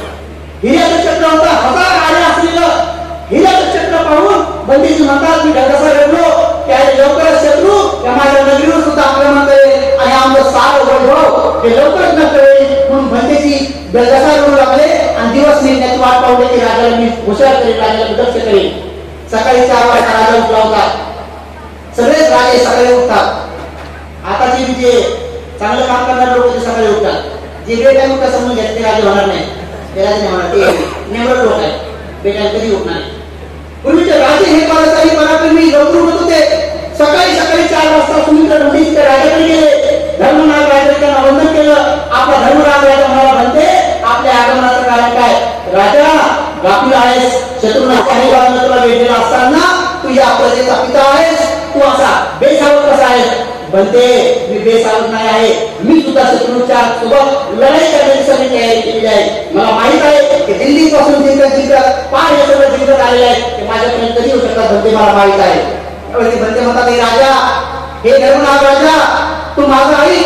हिऱ्याचं चक्र होतं, 1000 आळे असलेलं हिऱ्याचं चक्र पाहून भंतीजी म्हणतात मी ढगसा रडलो त्याने लवकरच शत्रू या माझ्या नगरीवर सुद्धा आक्रमण करेल आणि आमचं सार वैभव ते लवकरच नष्ट होईल. म्हणून भंतीजी ढगसा रडू लागले आणि दिवस निघण्याची वाट पाहू की राजाला मी हुशार करेन, राजाला मी दक्ष करेन. सकाळी 4 वाजता राजा उठला होता. सगळेच राजे सकाळी उठतात. आताचे जे चांगलं काम करणारे लोक ते सकाळी उठतात. जे बेटाईम उठतात समजून घ्यायचे ते राजे होणार नाही, ते राजे नाही होणार, ते नेमर लोक आहे, बेटाईम कधी उठणार नाही. पूर्वीचे राजे हे पारसारी पराक्रमी लवकर उठत होते. सकाळी 4 वाजता सुमित्र भंतीजी राजाकडे गेले, धर्मनाग राजाने त्यांना वंदन केलं. आपला धर्मराज राजा म्हणाला म्हणते आपल्या आगमनाचं कारण काय. राजा गाफील आहेस, शत्रूंना काही काळानं तुला भेटलेला असताना तू या प्रजेचा पिता आहेस, तू असा बेसावध कसा आहेस. म्हणते मी बेसावध नाही आहे, मी सुद्धा शत्रूच्या सोबत लढाई करण्याची सगळी तयारी केलेली आहे. मला माहित आहे की दिल्ली पासून जिंकत पार हे सगळं जिंकत आलेलं आहे, ते माझ्यापर्यंत कधी येऊ शकतात म्हणते मला माहित आहे. त्यावेळी म्हणते म्हणतात हे राजा, हे धर्मनाग राजा तू माझा आई,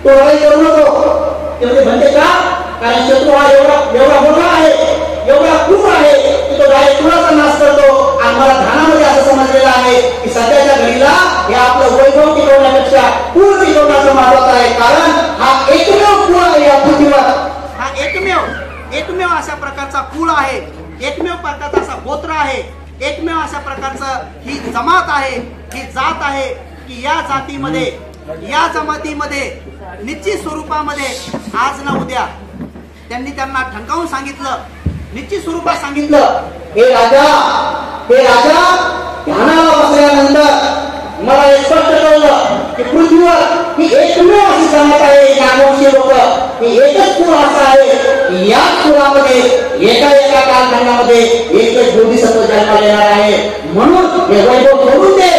तो लढाई करू नको. ते म्हणते का, कारण शत्रू हा एवढा मोठा आहे, एवढा क्रूर आहे की तो डायरेक्ट कुणाचा नाश करतो. आणि मला ध्यानामध्ये असं समजलेलं आहे की सध्याच्या घडीला हे आपलं वैभव टिकवण्यापेक्षा कुळ टिकवण्याचं महत्वाचं आहे. कारण हा एकमेव कुळ आहे या पृथ्वीवर, हा एकमेव अशा प्रकारचा कुळ आहे, एकमेव प्रकारचा असा गोत्र आहे, एकमेव अशा प्रकारचं ही जमात आहे, ही जात आहे की या जातीमध्ये, या जमातीमध्ये निश्चित स्वरूपामध्ये आज ना उद्या त्यांना ठणकावून सांगितलं, निश्चित स्वरूपात सांगितलं हे राजा ध्यानाला बसल्यानंतर मला हे स्पष्ट कळलं की पृथ्वीवर ही एकमेव अशी जमात आहे, नागवंशी लोक, ही एकच कुळ असा आहे. या कुळामध्ये एका कालखंडामध्ये एकच बोधिसत्व जन्माला येणार आहे. म्हणून हे वैभव सोडून दे,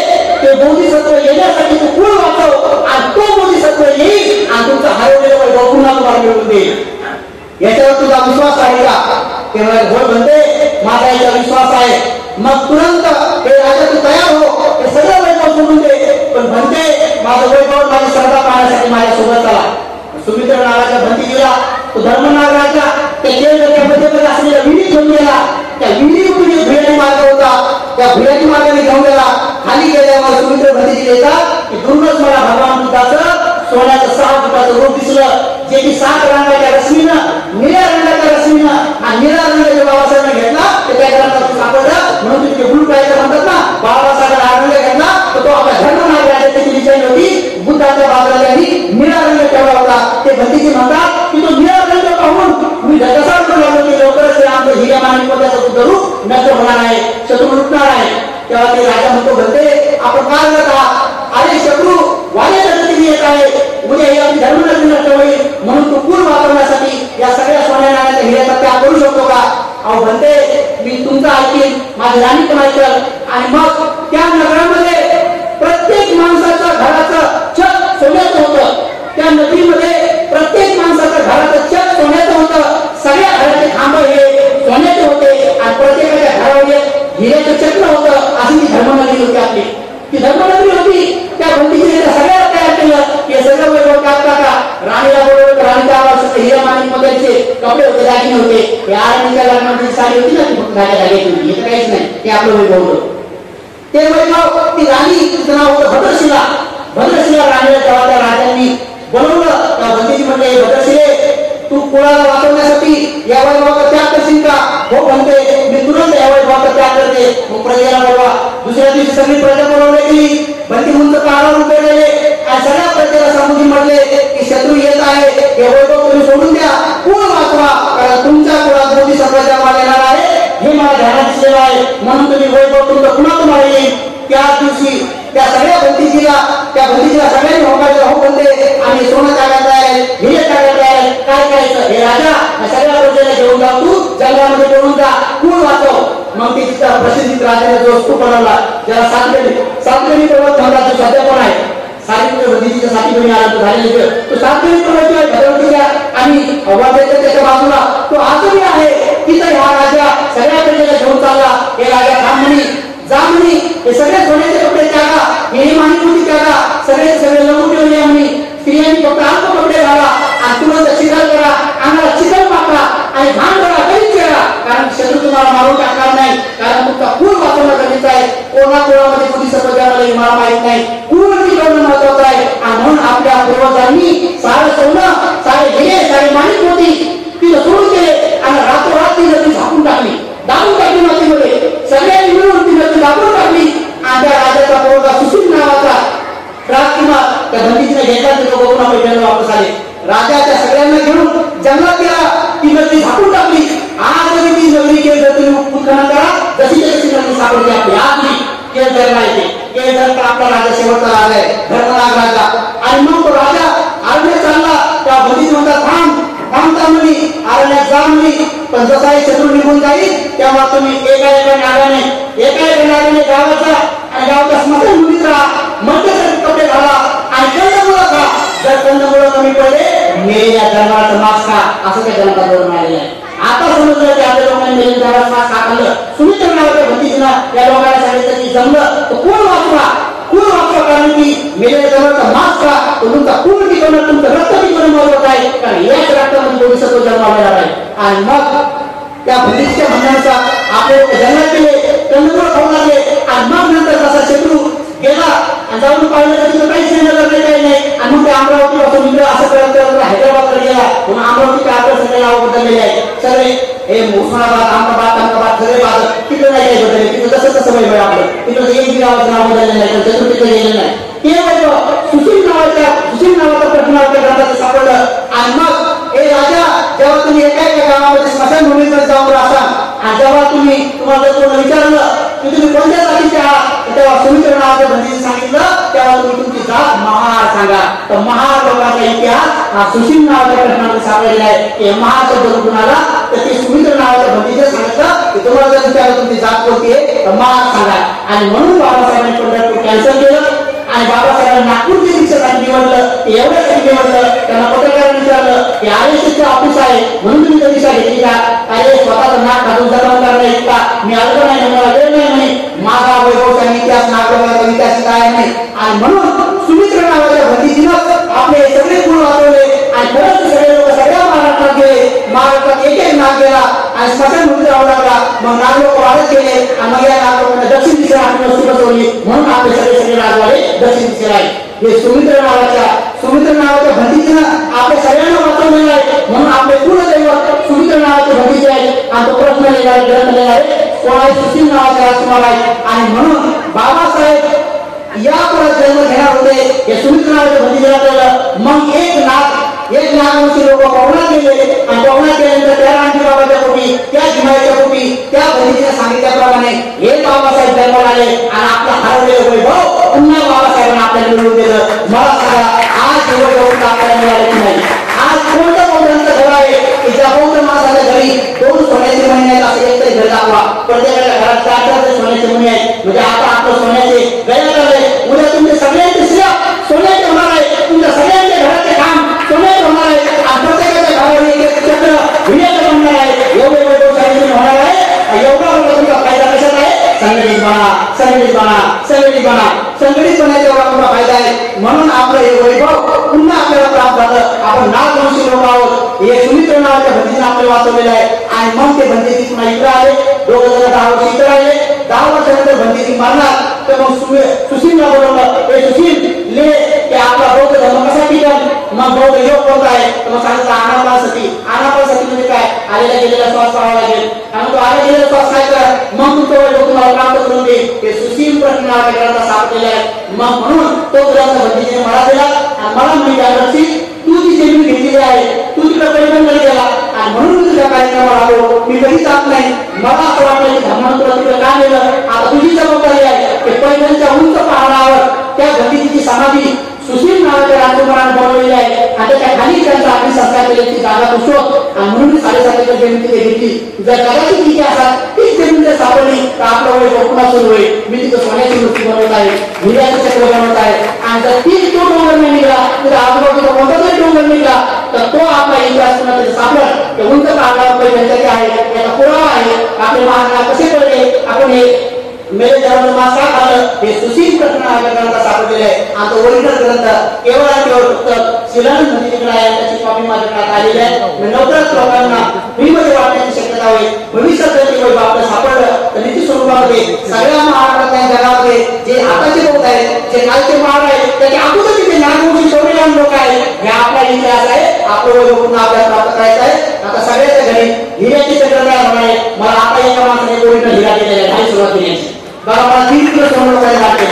ते बोधिसत्व येण्यासाठी तू कुळ वाचव आणि तो बोधिसत्व येईल आणि तुमचा हरवलेला वैभव पुन्हा तुम्हाला मिळवून देईल. याच्यावर तुझा विश्वास आहे का. तेव्हा होय म्हणते माझा याचा विश्वास आहे. मग तुरंत हे राजा तू तयार हो, हे सगळं वैभव सोडून दे. पण म्हणते माझं वैभव पाठीमार्गाने घेऊन गेला. खाली गेल्यावर सुमित्र भंतीजी येतात की दुर्गच मला भगवान बुद्धाचं सोन्याचं 6 फुटाचं रूप दिसलं, जे की 7 रंगाच्या रश्मीनं, निळ्या रंगाच्या रश्मीनं आणि निळ्या रंगाच्या बाबासाहेबांनी घेतला तर त्या ग्रंथात सापडलं. म्हणून तिथे ब्लू टायगर म्हणतात ना, बाबासाहेबांना हा रंग घेतला तर तो आपला धर्म नागराच्या त्याची निशाणी होती. बुद्धाच्या बाजूला त्यांनी निळा रंग ठेवला होता. ते भंतीजी म्हणतात की तो निळा रंग पाहून मी कसा लागलो की लवकरच आमचं हिऱ्या माणिकोट्याचं बुद्ध रूप नष्ट होणार आहे, शत्रू लुटणार आहे. तेव्हा ते राजा म्हणतो, भंते आपण काय करत आहात? अरे शत्रू वाऱ्याच्या गतीने येत आहे, उद्या ही आपली धर्मनगरी नष्ट होईल, म्हणून तू कुल वापरण्यासाठी या सगळ्या सोन्या नाण्याच्या हिऱ्याचा त्याग करू शकतो का? अहो भंते, मी तुमचं ऐकीन, माझी राणी पण ऐकल, आणि मग त्या नगरामध्ये प्रत्येक माणसाच्या घराचं छत सोन्याचं होतं. त्या नदीमध्ये प्रत्येक माणसाच्या घराचं छत सोन्याचं होतं. सगळ्या घराचे खांब हे सोन्याचे होते आणि प्रत्येकाच्या घरामध्ये हिऱ्याचं चक्र होतं. अशी ती धर्मनगरी होती आपली. ती धर्मनगरी होती. त्या भंतीजीने सगळ्याला तयार केलं. हे सगळं वैभव टाकता राणीला बोलवलं. राणीच्या आवाज हिऱ्या माणिकमध्येचे कपडे होते, दागिने होते. या राणीच्या लग्नाची साडी होती ना, ती फक्त धाग्याची होती. हे काहीच नाही, ते आपलं वैभव होतं. ते वैभव ती राणी, तिचं नाव होतं भद्रशिला. भद्रशिला राणीला तेव्हा त्या राजांनी बोलवलं. त्या भंतीजी म्हणले, भद्रशिले तू कुळाला वाचवण्यासाठी या वैभवाचा त्याग करशील का? हो म्हणते, मी तुरंत या वैभवाचा त्याग करते. मग प्रजेला बोलवा. दुसऱ्या दिवशी सगळी प्रजा बोलवली गेली. भंती उंच पहाडावर उभे राहिले आणि सगळ्या प्रजेला समजून म्हटले की शत्रू येत आहे, हे वैभव तुम्ही सोडून द्या, कुळ वाचवा, कारण तुमच्या कुळात मोठी सफलता येणार आहे हे मला ध्यानात दिसलेलं आहे. म्हणून तुम्ही वैभव तुमचं पुन्हा तुम्हाला येईल. त्याच दिवशी त्या सगळ्या भंतीजीला सगळ्यांनी होकायचं, हो म्हणते आम्ही सोनं टाकायचं आहे, हिरे टाकायचं आहे, काय करायचं? हे राजा सगळ्या प्रजेला घेऊन जा, तू जंगलामध्ये घेऊन जा, कुळ वाचव. मग ते तिथं प्रसिद्ध राजाने जो स्तूप बनवला, ज्याला सातकर्णी पर्वत म्हणतात, तो सध्या पण आहे. सावित्री भंतीजीच्या साथीपणी आला तो झालेले तो सातकर्णी पर्वत आहे भगवतीच्या आणि अवाध्याच्या त्याच्या बाजूला तो आजही आहे. तिथं हा राजा सगळ्या प्रजेला घेऊन चालला. हे राजा थांब म्हणी, जा म्हणी, हे सगळे सोन्याचे कपडे त्यागा, हे माणिकोटी त्यागा, सगळे लंगोटी या म्हणी, स्त्रियांनी फक्त अल्प कपडे घाला आणि तुला चिखल करा, अंगाला चिखल पाकरा आणि घाण करा, कधीच करा, कारण शत्रू तुम्हाला मारून टाकणार नाही. कारण तुमचा कुळ वाचवणं गरजेचं आहे. कोणामध्ये कुठे सफल मला माहित नाही, कुळ टिकवणं महत्वाचं आहे. आणि म्हणून आपल्या पूर्वजांनी सारं सोनं, सारे हिरे, सारे माणिकोटी तिला सोडून केले आणि रातोरात ती नदी झाकून टाकली, दाबून टाकली मातीमध्ये. सगळ्यांनी मिळून ती नदी दाबून टाकली आणि त्या राजाचा पोरगा सुशील नावाचा राजकुमार त्या भंतीजीने घेतला. ते लोक पुन्हा पैठणला वापस आले. राजाच्या सगळ्यांना घेऊन जंगलात गेला, ती नदी झाकून टाकली. आजही ती नगरी केळझर तुम्ही उत्खनन करा, जशी जशी नदी सापडली आपली आजही केळझरला येते. केळझरचा आपला राजा शेवटचा राजा आहे, धर्मनाग राजा. आणि मग तो राजा अरण्यात चालला. त्या भंतीजी म्हणतात, थांबता म्हणी, अरण्यात जा म्हणी, पण जसा एक शत्रू निघून जाईल तेव्हा तुम्ही एका नागाने गावात जा आणि गावाच्या स्मशानभूमीत राहा, मध्यंतरी कपडे घाला आणि कंदमुळं खा. जर कंदमुळं कमी पडले मेलेल्या जनावरांचं मांस खा, असं त्या जन्मात आलेलं आहे. आता समजलं की आपल्या लोकांनी मेलेल्या जनावरांचं मांस खा खाल्लं. सुमित्र नावाच्या भंतीजीनं या लोकांना सांगितलं की जमलं तर कुळ वाचवा, कारण की मेलेल्या जनावरांचा मांस खा, तुमचा कुळ टिकवणं, तुमचं रक्त टिकवणं महत्वाचं आहे. कारण याच रक्तामध्ये बोधिसत्व जन्माला आहे. आणि मग त्या भंतीजीच्या म्हणण्यानुसार आपले जंगलात गेले, कंदमुळं खाऊ लागले. आणि मग नंतर जसा शत्रू गेला आणि जाऊन पाहिलं तर तिथं काहीच नाही, काही नाही. आणि मग ते अमरावती पासून इकडे असं करत हैदराबादकडे गेला. म्हणून अमरावतीच्या आपल्या सगळे नाव बदललेले आहे. सगळे हे उस्मानाबाद, अहमदाबाद सगळे बाद तिकडे नाही काही बदलले. तिथं तसं वैभव आपलं, तिकडे एक गावाचं नाव बदललेलं नाही, शत्रू तिकडे गेलेलं नाही. ते वैभव सुशील नावाचा प्रश्नावरच्या ग्रंथात सापडलं. आणि मग हे राजा, जेव्हा तुम्ही एका गावामध्ये स्मशानभूमीकडे जाऊन राहता आणि जेव्हा तुम्हाला कोण विचारलं की तुम्ही कोणत्या जातीचे आहात, तेव्हा सुमित्र नावाच्या भंतीजीने सांगितलं, तेव्हा तुम्ही तुमची जात महार सांगा. तर महार लोकांचा इतिहास हा सुशील नावाच्या प्रश्नामध्ये सापडलेला आहे. की महार शब्द कुठून आला तर ते सुमित्र नावाच्या भंतीजीने सांगितलं की तुम्हाला जर विचारलं तुमची जात कोणती आहे तर महार सांगा. आणि म्हणून बाबासाहेबांनी पंढरपूर कॅन्सल केलं आणि बाबासाहेबांनी नागपूरची शिक्षकांनी निवडलं. एवढ्यासाठी निवडलं, त्यांना पत्रकारांनी विचारलं की RSSचं ऑफिस आहे म्हणून तुम्ही त्या दिशा घेतली का? अरे स्वतःचं नाक घालून जगवून करता येत का? मी अर्ज नाही, मला वेळ नाही म्हणे. माझा वैभवचा इतिहास, नागरिकाचा इतिहास काय नाही. आणि म्हणून सुमित्र नावाच्या भंतीजीनं आपले सगळे गुण वाचवले आणि खरंच सगळे लोक सगळ्या महाराष्ट्रात गेले. महाराष्ट्रात एक नाग गेला आणि स्मशानभूमीत राहू लागला. मग नाग लोक वाढत गेले आणि मग या नाग लोकांना दक्षिण दिशेला आणि वस्ती बसवली म्हणून आपले सगळे राजवाडे दक्षिण दिशेला आहे. हे सुमित्र नावाच्या भंतीनं आपल्या सगळ्यांना वाचवलेलं आहे म्हणून आपले कुलदैवत सुमित्र नावाचे भंतीचे आहे. आणि तो प्रश्न लिहिणारे ग्रंथ लिहिणारे कोणाला सुशील नावाचे राजकुमार आहे. आणि म्हणून बाबासाहेब या परत जन्म घेणार होते. हे सुमित्र नावाचे भंतीचे राहिलं. मग एक नागवंशी लोक पवनात गेले आणि पवनात गेल्यानंतर त्या रामजी बाबाच्या पोटी त्या जिमाईच्या पोटी त्या भंतीने सांगितल्याप्रमाणे हे बाबासाहेब जन्माला आले आणि आपला हरवलेलं वैभव पुन्हा बाबासाहेबांना आपल्याला मिळवून दिलं. मला सांगा आज वैभव आपल्याला मिळाले की नाही? आज कोणतं बौद्धांचं घर आहे की ज्या बौद्ध माणसाच्या घरी 2 सोन्याचे महिने आहेत असं एकतरी घर दाखवा. प्रत्येकाच्या घरात 4 सोन्याचे महिने आहेत. म्हणजे आता आपलं सोन्याचे गैर आले. उद्या तुमचे सगळ्यांचे श्रेय सोन्याचे होणार आहे. तुमच्या सगळ्यांच्या घराचे काम सोन्याचे होणार आहे. आणि प्रत्येकाच्या घरावर एक चक्र विण्याचं बनणार आहे. एवढे वैभवशाली होणार आहे. एवढा मोठा तुमचा फायदा कशात आहे? संघटित बनायचा एवढा मोठा फायदा आहे. म्हणून आपलं हे वैभव पुन्हा आपल्याला प्राप्त झालं. आपण नागवंशी लोक आहोत. हे सुमित्र नावाच्या भंतीने आपल्याला वाचवलेलं आहे. आणि मग ते भंती पुन्हा इकडे आले. 2 जण 10 वर्ष इकडे आले. 10 वर्षानंतर भंती मारणार तर मग सुशीलला बोलवलं. हे सुशील ले की आपला बौद्ध धर्म कसा टिकल? मग बौद्ध योग कोणता आहे? तर मग सांगितलं आनापानसती म्हणजे काय? आलेला गेलेला श्वास पाहावा लागेल. आणि तो आला गेलेला श्वास काय कर मग तुमचं वैभव तुम्हाला प्राप्त करून दे. ते सुशील प्रश्न नावाच्या ग्रंथात सापडलेला आहे. मग म्हणून तो ग्रंथ भंतीने मला दिला आणि मला म्हणजे तू जी जमीन घेतलेली आहे तू तिकडे परिबंध केला आणि म्हणून मी तुझ्या कार्यक्रमाला आलो. मी कधी जात नाही. मला असं वाटलं की धर्मानं तुला तिकडे का नेलं? आता तुझी जबाबदारी आहे की पैठणच्या उंच पहाडावर त्या भंतीची समाधी सुशील नावाच्या राजकुमाराने बनवलेली आहे आणि त्याच्या खाली त्यांचा आपली संस्कार केल्याची जागा पुसतो. आणि म्हणून 7.5 एकर जमीन तिथे घेतली. जर कदाचित तिथे असतात तीच जमीन जर सापडली तर आपलं वैभव पुन्हा सुरू होईल. मी तिथं सोन्याची मूर्ती बनवत आहे, हिऱ्याचं चक्र बनवत आहे. आणि जर तीच तो डोंगर नाही निघाला तर आजूबाजूचा कोणता जरी डोंगर निघाला तर तो आपला इतिहास पुन्हा त्याचे सापडत. ते उंच पहाडावर पैठणचे आहे याचा पुरावा आहे. आपले महाराज कसे पडले आपण हे मेरे जन्म मासा खाल्लं हे सुशील प्रश्न आपल्या ग्रंथात सापडलेले आहे. आणि तो ओरिजिनल ग्रंथ केवळ फक्त शिलान्यास भंतीकडे आहे. त्याची कॉपी माझ्याकडे आलेली आहे. लवकरच लोकांना फ्रीमध्ये वाटण्याची शक्यता होईल. भविष्यात जर ते वैभव आपलं सापडलं तर निश्चित स्वरूपामध्ये सगळ्या महाराष्ट्रातल्या जगामध्ये जे आताचे लोक आहेत जे कालचे महाराज आहेत त्याच्या अगोदर तिथे नागवंशी शौर्यवान लोक आहेत. हे आपला इतिहास आहे. आपलं वैभव पुन्हा आपल्याला प्राप्त करायचं आहे. आता सगळ्याच्या घरी हिऱ्याची चक्र तयार होणार आहे. मला आता एका माणसाने ओरिजिनल हिरा दिलेला आहे सुरुवात केल्याची. बघा मला 3 किलो सोनं लोकांनी लागते.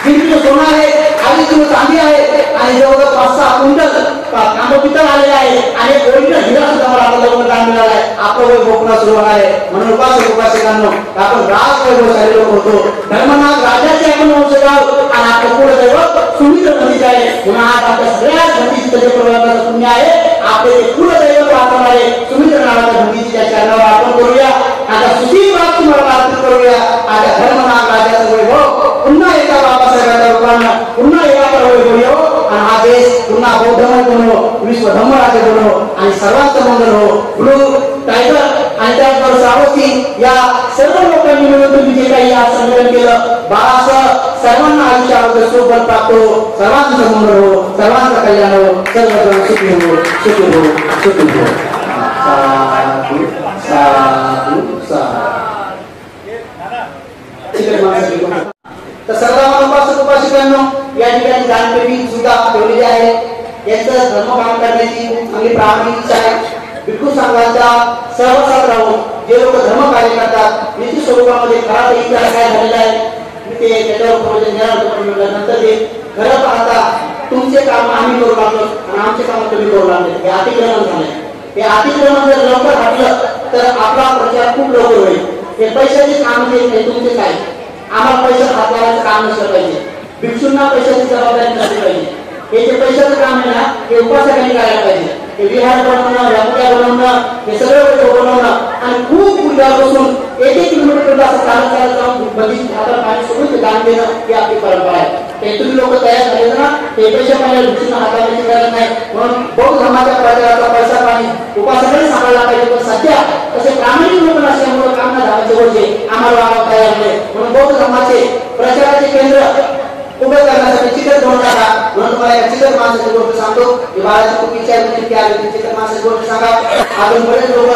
3 किलो सोनं आहे, 2.5 किलो चांदी आहे आणि जवळजवळ 5-6 क्विंटल तांबे पितळ आलेले आहे आणि ओरिजिनल हिरा सुद्धा मला आता लवकर दान मिळाला आहे. आपलं वैभव पुन्हा सुरू होणार आहे. म्हणून उपासकांनो आपण राज वैभवशाली लोक होतो. धर्मनाथ राजाचे आपण वंशज आहोत आणि आपलं कुलदैवत सुमित्र भंतीचे आहे. म्हणून आज आपल्या सगळ्याच भंतीचे जे प्रवर्तनाचं पुण्य आहे आपले ते कुलदैवत वाचवणारे सुमित्र नावाच्या भंतीची त्या चरणावर अर्पण करूया. आता सुशील राजकुमाराला अर्पण करूया. आता धर्मनाथ राजाचं वैभव पुन्हा एका बाबासाहेबांच्या रूपानं पुन्हा एका वैभव येऊ आणि हा देश पुन्हा बौद्धमय बनो, विश्व धर्मराज्य बनो आणि सर्वांचं मंगल हो. ब्लू टायगर आणि त्याचबरोबर सावरसिंग या सर्व लोकांनी मिळून तुम्ही जे काही आज संमेलन केलं बाळासह सर्वांना आयुष्यामध्ये सुख बल प्राप्त हो, सर्वांचं मंगल हो, सर्वांचं कल्याण हो, सर्वजण सुखी हो, सुखी हो, सुखी हो. साधू साधू साधू. तर सर्व उपासकांनो या ठिकाणी दानपेटी सुद्धा ठेवलेली आहे. यांचं धर्मकाम करण्याची चांगली प्रामाणिक इच्छा आहे. भिक्खू संघाच्या सहवासात राहून जे लोक धर्म कार्य करतात निश्चित स्वरूपामध्ये खरा इतिहास काय झालेला आहे ते त्याच्यावर प्रवचन देणार. नंतर ते खरं पाहता तुमचे काम आम्ही करू लागलो आणि आमचे काम तुम्ही करू लागले. हे अतिक्रमण झाले. हे अतिक्रमण जर लवकर हटलं तर आपला प्रचार खूप लवकर होईल. हे पैशाचे काम जे तुमचे काय आम्हाला पैसे हात लावायचं काम नसलं पाहिजे. भिक्षूंना पैशाची जबाबदारी नसली पाहिजे. हे जे पैशाचं काम आहे ना हे उपासकांनी करायला पाहिजे. हे विहार बनवणं, व्यापुट्या बनवणं, हे सगळं बनवणं आणि खूप पूर्वीपासून 1-1 किलोमीटर असं चालत जाऊन बंदीची हातात पाणी सोडून ते दान देणं ही आपली परंपरा आहे. ते तुम्ही लोक तयार झाले ना ते पैसे पाहिजे भिक्षूंना हाताळण्याची गरज नाही. म्हणून बौद्ध धर्माच्या प्रचाराचा पैसा पाणी उपासकांनी सांभाळला पाहिजे. पण सध्या तसे प्रामाणिक लोक नसल्यामुळे काम न धावायचे होते आम्हाला वागावं तयार नाही. म्हणून बौद्ध धर्माचे प्रचाराचे केंद्र उभे करण्यासाठी चिकट दोन टाका. म्हणून तुम्हाला एक चिकट माणसाची गोष्ट सांगतो की बाळाची खूप इच्छा आहे चिकट माणसाची गोष्ट सांगा. अजून बरेच लोक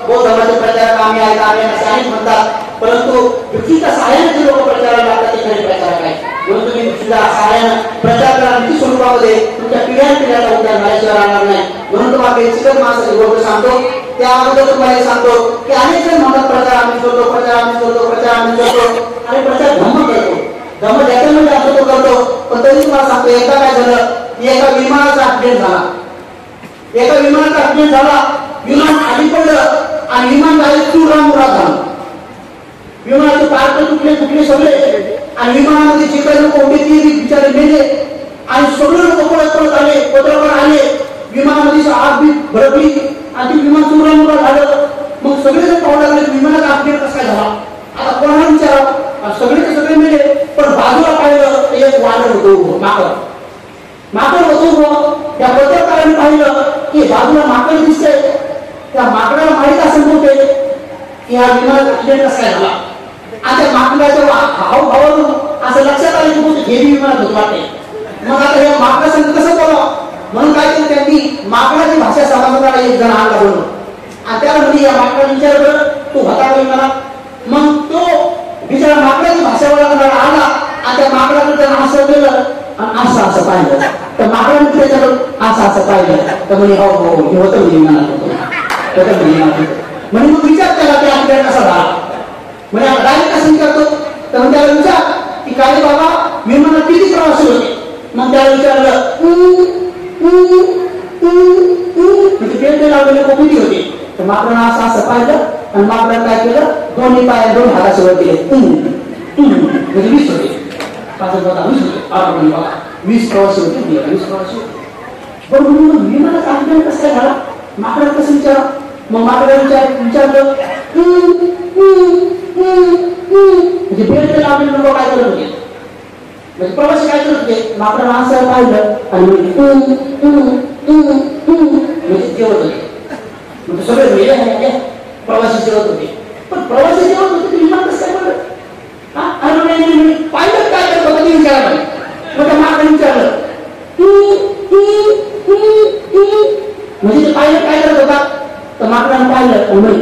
बौद्ध धर्माचे प्रचार कामी आहेत आम्ही असे अनेक म्हणतात परंतु भिक्षूच्या सहाय्याने जे लोक प्रचाराला लागतात ते खरे प्रचारक आहे. म्हणून तुम्ही भिक्षूच्या सहाय्यानं प्रचार करा. नीती स्वरूपामध्ये तुमच्या पिढ्याला उद्धार झाल्याशिवाय राहणार नाही. म्हणून तुम्हाला चिकट माणसाची गोष्ट सांगतो. त्या अगोदर तुम्हाला सांगतो की अनेक जण म्हणतात प्रचार आम्ही करतो, प्रचार आम्ही करतो, प्रचार आम्ही करतो आणि प्रचार धम्म करतो. धम्म ज्याच्यामध्ये असतो तो करतो. पण तरी तुम्हाला सांगतो एकदा काय झालं की एका विमानाचा ऍक्सिडेंट झाला. एका विमानाचा ऍक्सिडेंट झाला. विमान खाली पडलं आणि विमान डायरेक्ट चुरामुरा झालं. विमानाचे पार्ट तुटले सगळे आणि विमानामध्ये जे काही लोक होते ते बिचारे मेले आणि सगळे लोक पळत आले, पत्रावर आले. विमानामध्ये आग बी भडकली आणि ते विमान चुरामुरा झालं. मग सगळे जण पाहू लागले विमानाचा ऍक्सिडेंट कसा झाला. आता कोणाला विचारा, सगळे मेले. पण बाजूला पाहिलं एक वानर होतो, माकड होतो. त्या पत्रकारांनी पाहिलं की बाजूला माकड दिसतंय. त्या माकडाला माहित असं नव्हते की हा विमानाचा ऍक्सिडेंट कसा झाला. आणि त्या माकडाच्या हावभावावरून असं लक्षात आलं की बहुत हेवी विमानात होत वाटते. मग आता या माकडासंग कसं बोलावं म्हणून काय केलं त्यांनी माकडाची भाषा समजणारा एक जण आणला बोलून आणि त्याला म्हणजे या माकडाला विचारलं तू होता का विमानात. मग तो बिचारा माकडाची भाषा बोलणारा आला आणि त्या माकडाकडे त्यानं असं केलं आणि असं पाहिलं. तर माकडाने त्याच्याकडे असं पाहिलं तर म्हणे हो हो हे होतं विमानात होतं. म्हणजे मग विचार त्याला ते ऍक्सिडेंट कसा झाला. म्हणजे डायरेक्ट कसं विचारतो तर मग त्याला विचार की काय बाबा विमानात किती प्रवासी होते. मग त्याला विचारलं म्हणजे पेट लावलेले लोक किती होते. तर माकडानं असं पाहिलं आणि माकडानं काय केलं दोन्ही पाय दोन हाताचे वर केले म्हणजे 20 होते. 20 होते. 20 प्रवासी होते. 20 प्रवासी होते. बरोबर विमानाचा ऍक्सिडेंट कसा झाला माकडाला कसं विचारा. मग माकडाला विचारलं म्हणजे बेल्ट लावलेले लोक काय करत होते म्हणजे प्रवासी काय करत होते. माकडाला असं पाहिलं आणि म्हणजे जेवत होते. म्हणजे सगळे मेले प्रवासी जेवत होते. पण प्रवासी जेवत होते विमान कसं काय पडलं पाहिलं काय करत होतं ते विचारायला. मग त्या माकडाने विचारलं म्हणजे ते पाहिलं काय करत होता. तर माकडाने पाहिलं तुम्ही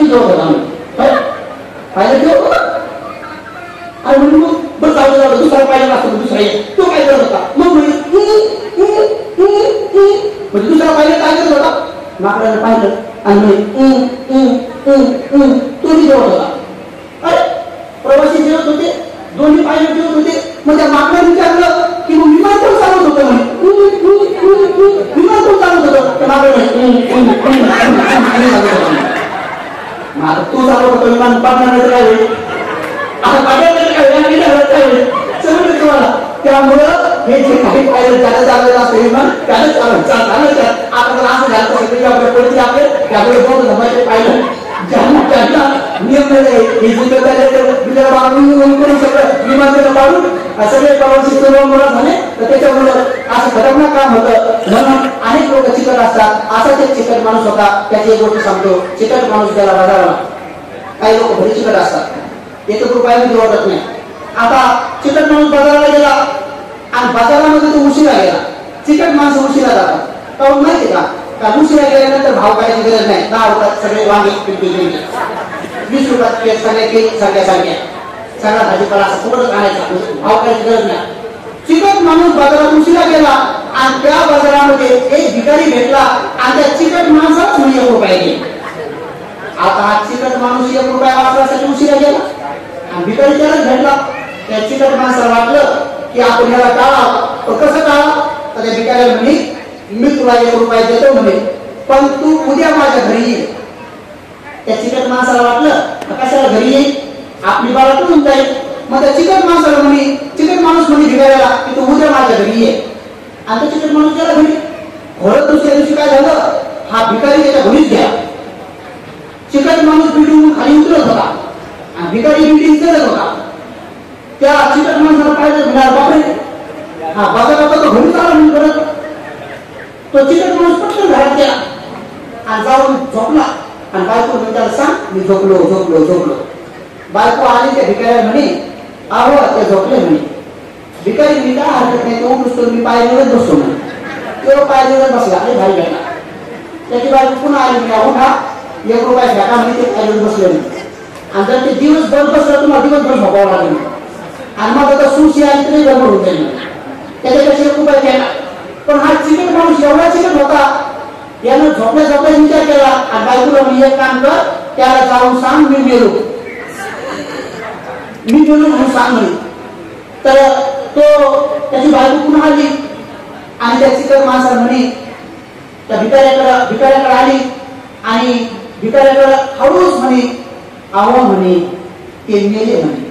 जेवत होता पाहिलं जेवत होता. आणि म्हणजे मग बरं जाऊ दुसरा पाहिलं असतो दुसरा तो काय करत होता. मग म्हणजे दुसरा पाहिलं काय करत होता. माकडाने पाहिलं आणि तुम्ही जेवत होता. अरे प्रवासी जेवत होते दोन्ही पाहिलं जेवत होते. मग त्या माकडाने विचारलं की मग विमान कोण चालवत होतं म्हणे. विमान कोण चालवत होतं त्या माकडाने तू चालवत होतं विमान पाडण्याचं काय होईल. आता पाडण्याचं काय होईल समजलं तुम्हाला. त्यामुळं हे जे काही पाहिलं त्याला चाललेलं असतं विमान त्याला चालत आता तर असं झालं सगळी आपल्या परिस्थिती आपले त्यामुळे बहुत धमाचे पाहिलं ज्यांना नियम हे सगळं विमान पाडून सगळे प्रवासी झाले. तर त्याच्यामुळे असं खतरनाक काम होतं. म्हणून अनेक लोक चिकट असतात. असाच एक चिकट माणूस होता. त्याची एक गोष्ट सांगतो. चिकट माणूस त्याला बाजाराला काही लोक भरी चिकट असतात. 1 रुपया मध्ये वाटत नाही. आता चिकट माणूस बाजाराला गेला आणि बाजारामध्ये तो उशिरा गेला. चिकट माणसं उशिरा जातात. कारण माहिती का उशिरा गेल्यानंतर भाव करायची गरज नाही. 10 रुपयात सगळे वांगे 20 रुपयात सगळ्या सगळा भाजीपाला असं कुठंच आणायचा भाव करायची गरज नाही. चिकट माणूस बाजारात उशिरा गेला आणि त्या बाजारामध्ये एक भिकारी भेटला आणि त्या चिकट माणसालाच म्हणजे 1 रुपया गेला. आता हा चिकट माणूस 1 रुपया वाचण्यासाठी उशिरा गेला आणि भिकारी त्यालाच भेटला. त्या चिकट माणसाला वाटलं की आपण याला टाळा. कसं टाळा तर त्या भिकाऱ्याला म्हणे मी तुला 1 रुपया देतो म्हणे पण तू उद्या माझ्या घरी ये. त्या चिकट माणसाला वाटलं कशाला घरी येईल आपली बाळा कुठून जाईल. मग त्या चिकट माणसाला चिकट माणूस म्हणे भिकाऱ्याला की तू उद्या माझ्या घरी ये. आणि त्या चिकट माणूस त्याला घरी घोडत दुसऱ्या दिवशी काय झालं हा भिकारी त्याच्या घरीच गेला. चिकट माणूस बिल्डिंग खाली उतरत होता आणि भिकारी बिल्डिंग चढत होता. त्या चिकट माणसाला पाहिजे बापरे हा बाजारात तो घरी चालला म्हणून करत. तो चिकट माणूस पटकन घरात गेला आणि जाऊन झोपला आणि बायको त्याला सांग मी झोपलो. बायको आली त्या भिकाऱ्या म्हणे आहो ते झोपले म्हणे. भिकारी मी काय हरकत नाही तो उठतो मी पायरीवरच बसतो म्हणे. तो पायरीवर बसला अरे भाई गेला. त्याची बायको पुन्हा आली म्हणे उठा 1 रुपया फेका म्हणजे ते खाली बसले नाही. आणि जर ते दिवसभर बसलं तुम्हाला दिवसभर झोपावं लागेल आणि मग आता सुशी आली तरी गडबड होत जाईल. त्याच्यापेक्षा 1 रुपया घ्यायला. पण हा चिकट माणूस एवढा चिकट होता, यानं झोपल्या विचार केला आणि बायकोला मी एक काम कर, त्याला जाऊन सांग मी गेलो म्हणून सांग म्हणे. तर तो त्याची बायको पुन्हा आली आणि त्या चिकट माणसाला म्हणे त्या भिकाऱ्याकडे आली आणि भिकाऱ्याकडे हळूच म्हणे आवा म्हणे ते मेले म्हणे.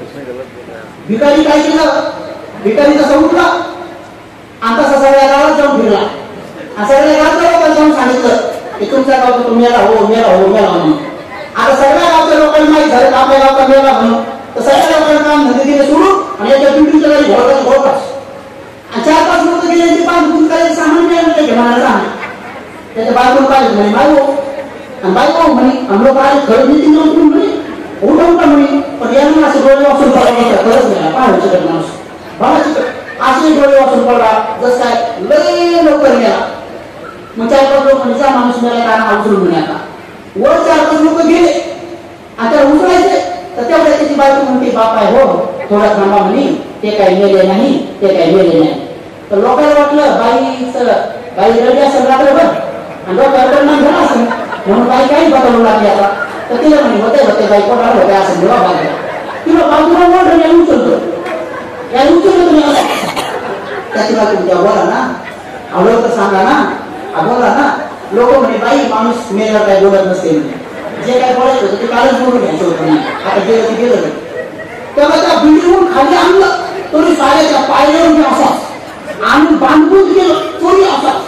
भिकारी काय केलं, भिकारी तसा उठला आता सगळ्या गावात जाऊन फिरला आणि सगळ्या गावच्या लोकांना जाऊन सांगितलं की तुमच्या गावचा तो मेला हो म्हणून. आता सगळ्या गावच्या लोकांना माहित झालं आपल्या गावचा मेला म्हणून. तर सगळ्या लोकांना काम धंदे दिले सोडून आणि याच्या बिल्डिंगच्या गाडी घोळकाच आणि 4-5 लोक गेले ते 5 गुण काही सामान मिळालं ते म्हणायला सांग. त्याच्या बायकोला पाहिजे म्हणे बायको म्हणे आम्ही काय खरं नाही तिने म्हणे उठा म्हणे. पण यांना असे डोळे वाचून पडला खरंच नाही पाहायला चिकट माणूस बघा चिकट असे डोळे वाचून पडला जस काय लय लवकर गेला. मग 4-5 लोक म्हणजे माणूस मेला काय उचलून म्हणे. आता वर 4-5 लोक गेले आता उचलायचे तर तेवढ्या त्याची बायको म्हणते बाप आहे हो थोडा थांबा म्हणे ते काही मेले नाही. तर लोकांना वाटलं बाई रडी असेल रात्रभर आणि डोक्यावर परिणाम झाला असेल म्हणून बाई काही बदलू लागली. आता तर तिला म्हणे होते बाई कोणाला होते असेल जेव्हा बाई तिला बाजूला मोठं या उचलतो तुम्ही त्याची बाजू तुमच्या बोला ना आवडलं तर सांगा ना बोला ना. लोक म्हणे बाई माणूस मेल्यावर काही बोलत नसते म्हणे. जे काय बोलायचं होतं ते कालच बोलून घ्यायचं होतं. आता गेलं ते गेलं तेव्हा त्या बिल्डिंगवरून खाली आणलं तरी साऱ्याच्या पायऱ्यावर असाच आणि बांधून गेलं तोही असाच.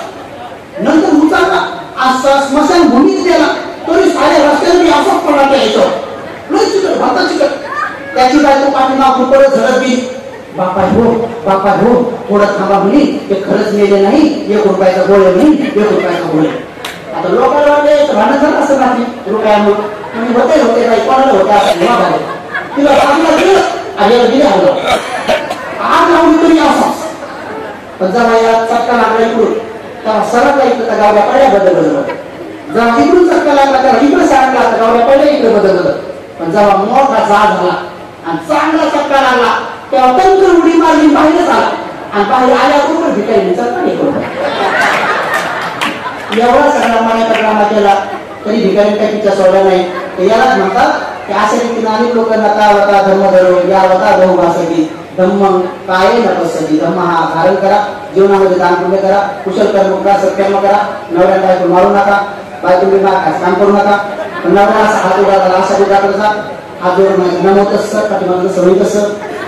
नंतर उचलला असा स्मशान भूमीत गेला तरी साऱ्या रस्त्याने असाच पडला यायचं चिकट भरता चिकट. त्याची बायको पाठीमागून परत झडप गेली बापा हो थोडं थांबा म्हणे ते खरंच मेले नाही 1 रुपयाचा गोळे म्हणे 1 रुपयाचा गोळे. आता लोकांना वाटले भांडण झालं असं नाही रुपयामुळे होते बाई कोणाला होते असं तिला बाजूला दिलं आणि दिले हल्लो आज लावून तरी असाच. पण जेव्हा या चटका लागला इकडून तेव्हा सरकला इकडे त्या गावल्या पडल्या बदल जेव्हा इकडून चटका लागला तेव्हा इकडे सरकला तर गावल्या पडल्या इकडे बदल. पण जेव्हा मोठा जाळ झाला आणि चांगला चटका लागला तेव्हा तंत्र उडी मारली बाहेरच आला आणि बाहेर आल्याबरोबर भिकायला चटका निघून एवढा सगळा मान्यता ड्रामा केला तरी भिकारी काही पिक्चर सोडला नाही. तर यालाच म्हणतात की अशा रीतीने अनेक लोक नका धर्म धरो या वता बहुभाषकी धम्म काय नपसती. धम्म हा धारण करा, जीवनामध्ये दान पुण्य करा, कुशल कर्म करा, सत्कर्म करा, नवऱ्या बायको मारू नका, बायको काम करू नका. नवरा असा हात उघडा झाला असा उघडा करायचा हात जोडून नमवतच पाठीमागचं सवयी कसं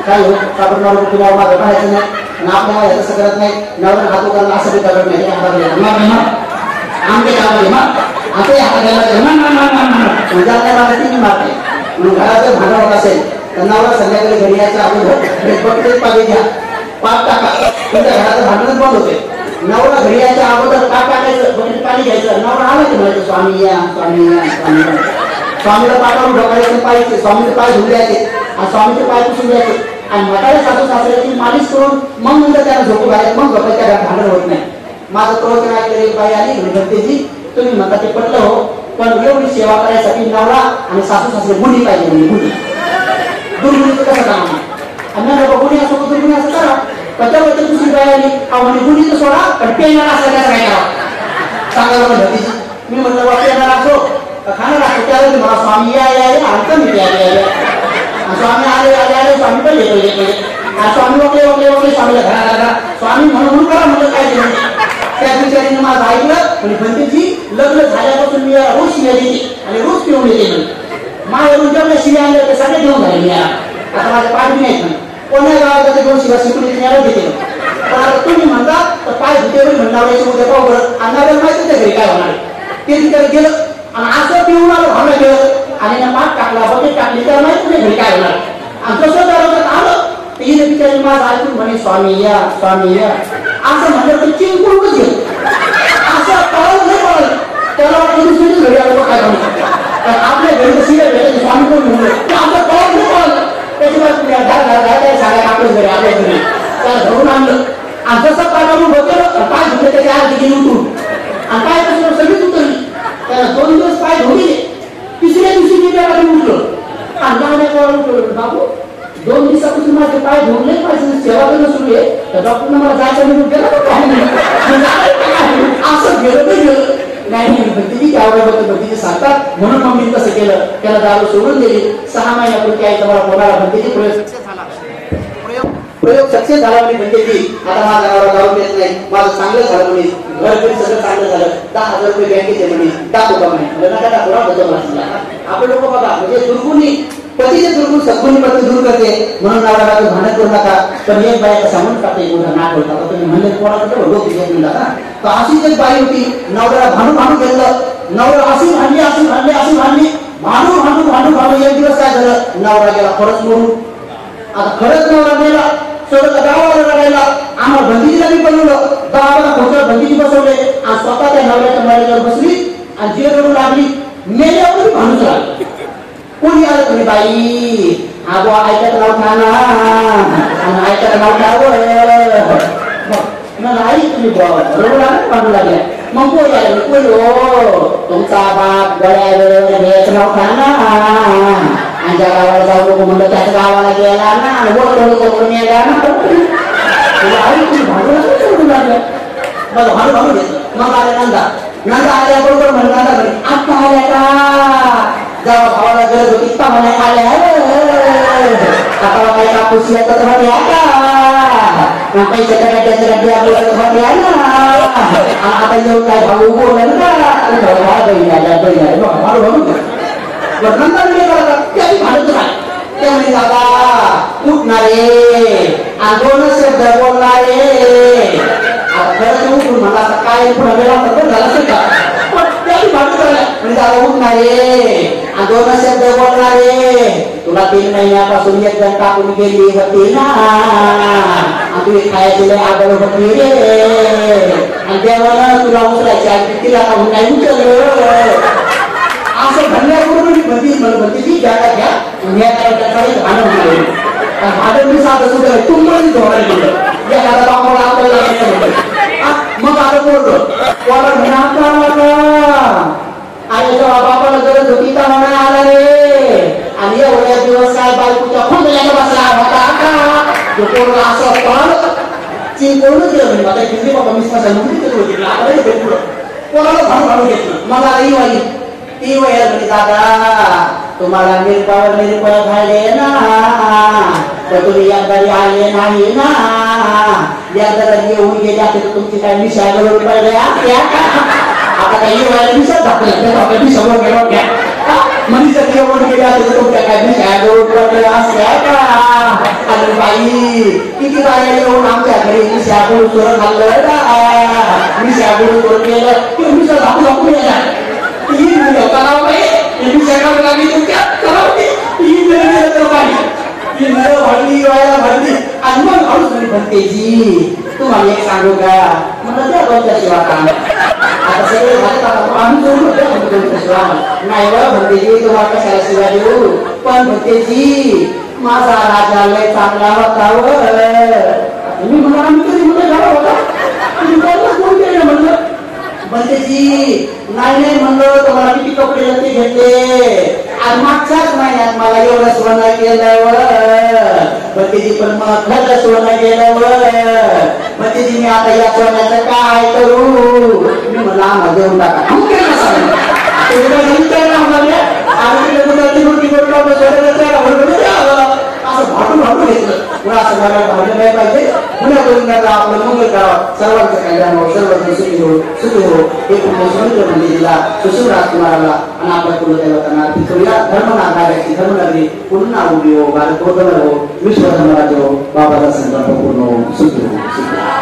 काय हो आपण नवरा तुला मागं पाहायचं नाही आणि आपल्या तसं करत नाही. नवरा हात उघडला असं बी करत नाही आमचे काम आता मारते म्हणून घराचं भांडण होत असेल तर नवरा संध्याकाळी घरी यायच्या अगोदर पाणी घ्या पाक टाका तुमच्या घराचं भांडणच बंद होते. नवरा घरी यायच्या अगोदर पाक टाकायचं बकेट पाणी घ्यायचं. नवरा आला की म्हणायचं स्वामी या स्वामीला पाकावून ढोकायचं पाहिजे स्वामीचे पाय धुवून द्यायचे आणि स्वामीचे पाय पुसून द्यायचे आणि म्हाताऱ्या सासू सासऱ्याची मालिश करून मग नंतर त्याला झोपू घालायचं मग झोपायच्या घरात भांडण होत नाही. माझं प्रवचन ऐकलेली बाई आली म्हणतेजी तुम्ही म्हणता ते पटलं हो पण एवढी सेवा करायसाठी नवरा आणि सासू सासरे गुणी पाहिजे गुणी दुर्गुणीचं कसं काम आणि नको गुणी असो दुर्गुणी असं करा. त्याच्यावरती दुसरी बाई आली म्हणजे गुणीचं सोडा पण पेणार असं त्याचं काय करावं सांगा बघा भतीजी. मी म्हटलं बा पेणार असो खाणार असो त्यावेळी मला स्वामी या आणतं मी स्वामी आले स्वामी पण येतो स्वामी वगैरे स्वामीला घरा स्वामी म्हणून करा म्हटलं काय त्या बिचारीने माझं ऐकलं आणि भंतेजी लग्न झाल्यापासून मी रोज शिव्या देते आणि रोज पिऊन येते माझ्याकडून जेवढ्या शिव्या आणल्या ते सगळे घेऊन झाले मी आता माझ्या पाठी नाही कोण्या गावात 2 शिव्या शिकून याला देते. पण आता तुम्ही म्हणता तर पाय धुते म्हणणार उद्या पाहू बरं आणणार माहिती त्या घरी काय होणार ते तिकडे गेलं आणि असं पिऊन आलं भावना गेलं आणि पाठ टाकला बकेट टाकली तर माहिती तुझ्या घरी काय होणार आणि जसं त्या आलं तर हिने बिचारी माझं ऐकून म्हणे स्वामी या असं म्हणलं तर चिंकूनच गेलं असं कळलं नाही कळलं त्याला वाटतं दुसरीच घरी आलं काय म्हणू शकतो आपल्या घरी शिवाय भेटायचं स्वामी कोण म्हणलं असं कळलं नाही कळलं त्याच्यामुळे सांगायला आपल्याच घरी आपल्या घरी त्याला धरून आणलं आणि जसं पाठावरून बघलं पाय धुतले त्याच्या आधी गेली उठून आणि पाय कसं सगळीच उतरली त्याला 2 दिवस पाय धुवले 2 दिवसापासून माझे पाय धुवले पाहिजे सेवा करणं सुरू आहे तर डॉक्टरने मला जायचं म्हणून गेलं तर काही नाही असं गेलं तर गेलं नाही भक्तीची आवड होतं भक्तीची सांगतात म्हणून मग मी कसं केलं त्याला दारू सोडून दिली 6 महिन्यापूर्वी आई तुम्हाला कोणाला भक्तीची प्रयोग सक्सेस झाला म्हणजे भक्तीची आता माझा नवरा दारू देत नाही माझं चांगलं झालं म्हणे घर घरी सगळं चांगलं झालं 10,000 रुपये बँकेचे म्हणे टाकू का म्हणे नका टाकू आपण लोक बघा म्हणजे दुर्गुणी पतीचे दुर्गुण सद्गुणी पती दूर करते म्हणून नवऱ्याला भांडण करू नका पण एक बाई सांगून टाकते नाक होता तुम्ही म्हणले कोणाकडे डोक घेत नाही का तर अशीच एक बाई होती नवऱ्याला भांडू घेतलं नवरा अशी भांडली भांडू एक दिवस काय झालं नवरा गेला खरंच मरून आता खरंच नवरा गेला सोडत गावाला राहिला आम्हाला बंदीला बी बनवलं गावाला खोटं बंदीची बसवले आणि स्वतः त्या नवऱ्याच्या महिलेवर बसली आणि जिरे करून लागली मेल्यावर भांडूच लागली कोणी आलं तुम्ही बाई हा बुवा ऐकत नव्हता ना आणि ऐकत नव्हता मला आई तुम्ही भांडू लागल्या मग कोणी आलं कोणी हो तुमचा बाप गळ्यावर घेत नव्हता ना आणि ज्या गावाला जाऊ नको म्हणलं त्याच्या गावाला गेला ना बोलतो गेला ना आई तुम्ही भांडू लागल्या बघा भांडू घेतलं मग आले नंदा आल्याबरोबर म्हणून नंदा म्हणे आता आल्या का जेव्हा भावाला गरज होती का म्हणे आल्या आता काही कापूस येतात म्हणे आता पैसे त्याच्या आता येऊन काय भाऊ बोललं ना बहिणी आल्या नंतर भांडत राह त्यामुळे दादा उठणारे दोन शब्द बोलणारे आता खरंच उठून मला आता काय पुढे वेळा झाला का म्हणजे दादा उठणारे दोन शब्द बोलणारे तुला 3 महिन्यापासून एक जण टाकून गेली होती ना तुझी खायची आदर होती रे आणि देवाला तुला उचलायची तिला खाऊन नाही उचललं असं म्हणण्यापूर्वी भरती जागा घ्या भांडण मी साधं सुद्धा तुम्हाला धोरण केलं एखादा बापाला आपल्याला मग आता बोलतो कोणा म्हणा आईच्या बापाला गरज होती का म्हणा आला रे आणि एवढ्या दिवस काय बायकोच्या खोंडल्याने बसला होता का पोरला असं पण चिंकवूनच गेलं म्हणजे आता हिंदी बाबा मिसमाच्या कोणाला भांडून घेतलं मला आई ती वया म्हणे दादा तुम्हाला निरपय झाले ना तर तुम्ही एकदा आले नाही ना एकदा येऊन गेले तर तुमची काय मिशा गळून पडले आता काही वयाला मिशाच दाखवल्या मिशावर गेलो घ्या म्हणजे जेवण गेले तर तुमच्या काय मिशा गळून पडले असल्या का आणि बाई किती बाया येऊन आमच्या घरी मिशा गळून चोर खाल्लं का मिशा गळून चोर केलं किंवा मिशा दाखवू दाखवून येणार तुम्हाला एक सांगू का मला त्या गोष्टीशिवाय काम आता सगळे नाही बरं भक्तीजी तुम्हाला कशाला शिवाय देऊ पण भक्तीजी माझा राजा लय चांगला होता तुम्ही म्हणा आम्ही कधी म्हणलं झाला होता तुम्ही कोण केलं म्हणलं भक्तीजी नाही म्हणलं तुम्हाला किती कपडे लत्ते घेतले आणि मागच्याच महिन्यात मला एवढं सोनं केलं भक्तीजी पण मग खरं सोनं केलं भक्तीजी मी आता या सोन्याचं काय करू मी म्हणलं आम्हाला देऊन टाका असं भांडून घेतलं असं भांडण नाही पाहिजे पुन्हा करून आपलं मंगल करावं सर्वांचं कल्याण हो सर्वांचं सुखी हो हे मंदिरला सुशील राजकुमाराला आणि आपल्या कुलदेवतांना तिथूया धर्मनागाची धर्मनगरी पुन्हा उभी हो भारत हो विश्व धर्मराज हो बाबाचा संकल्प पूर्ण हो सुखी हो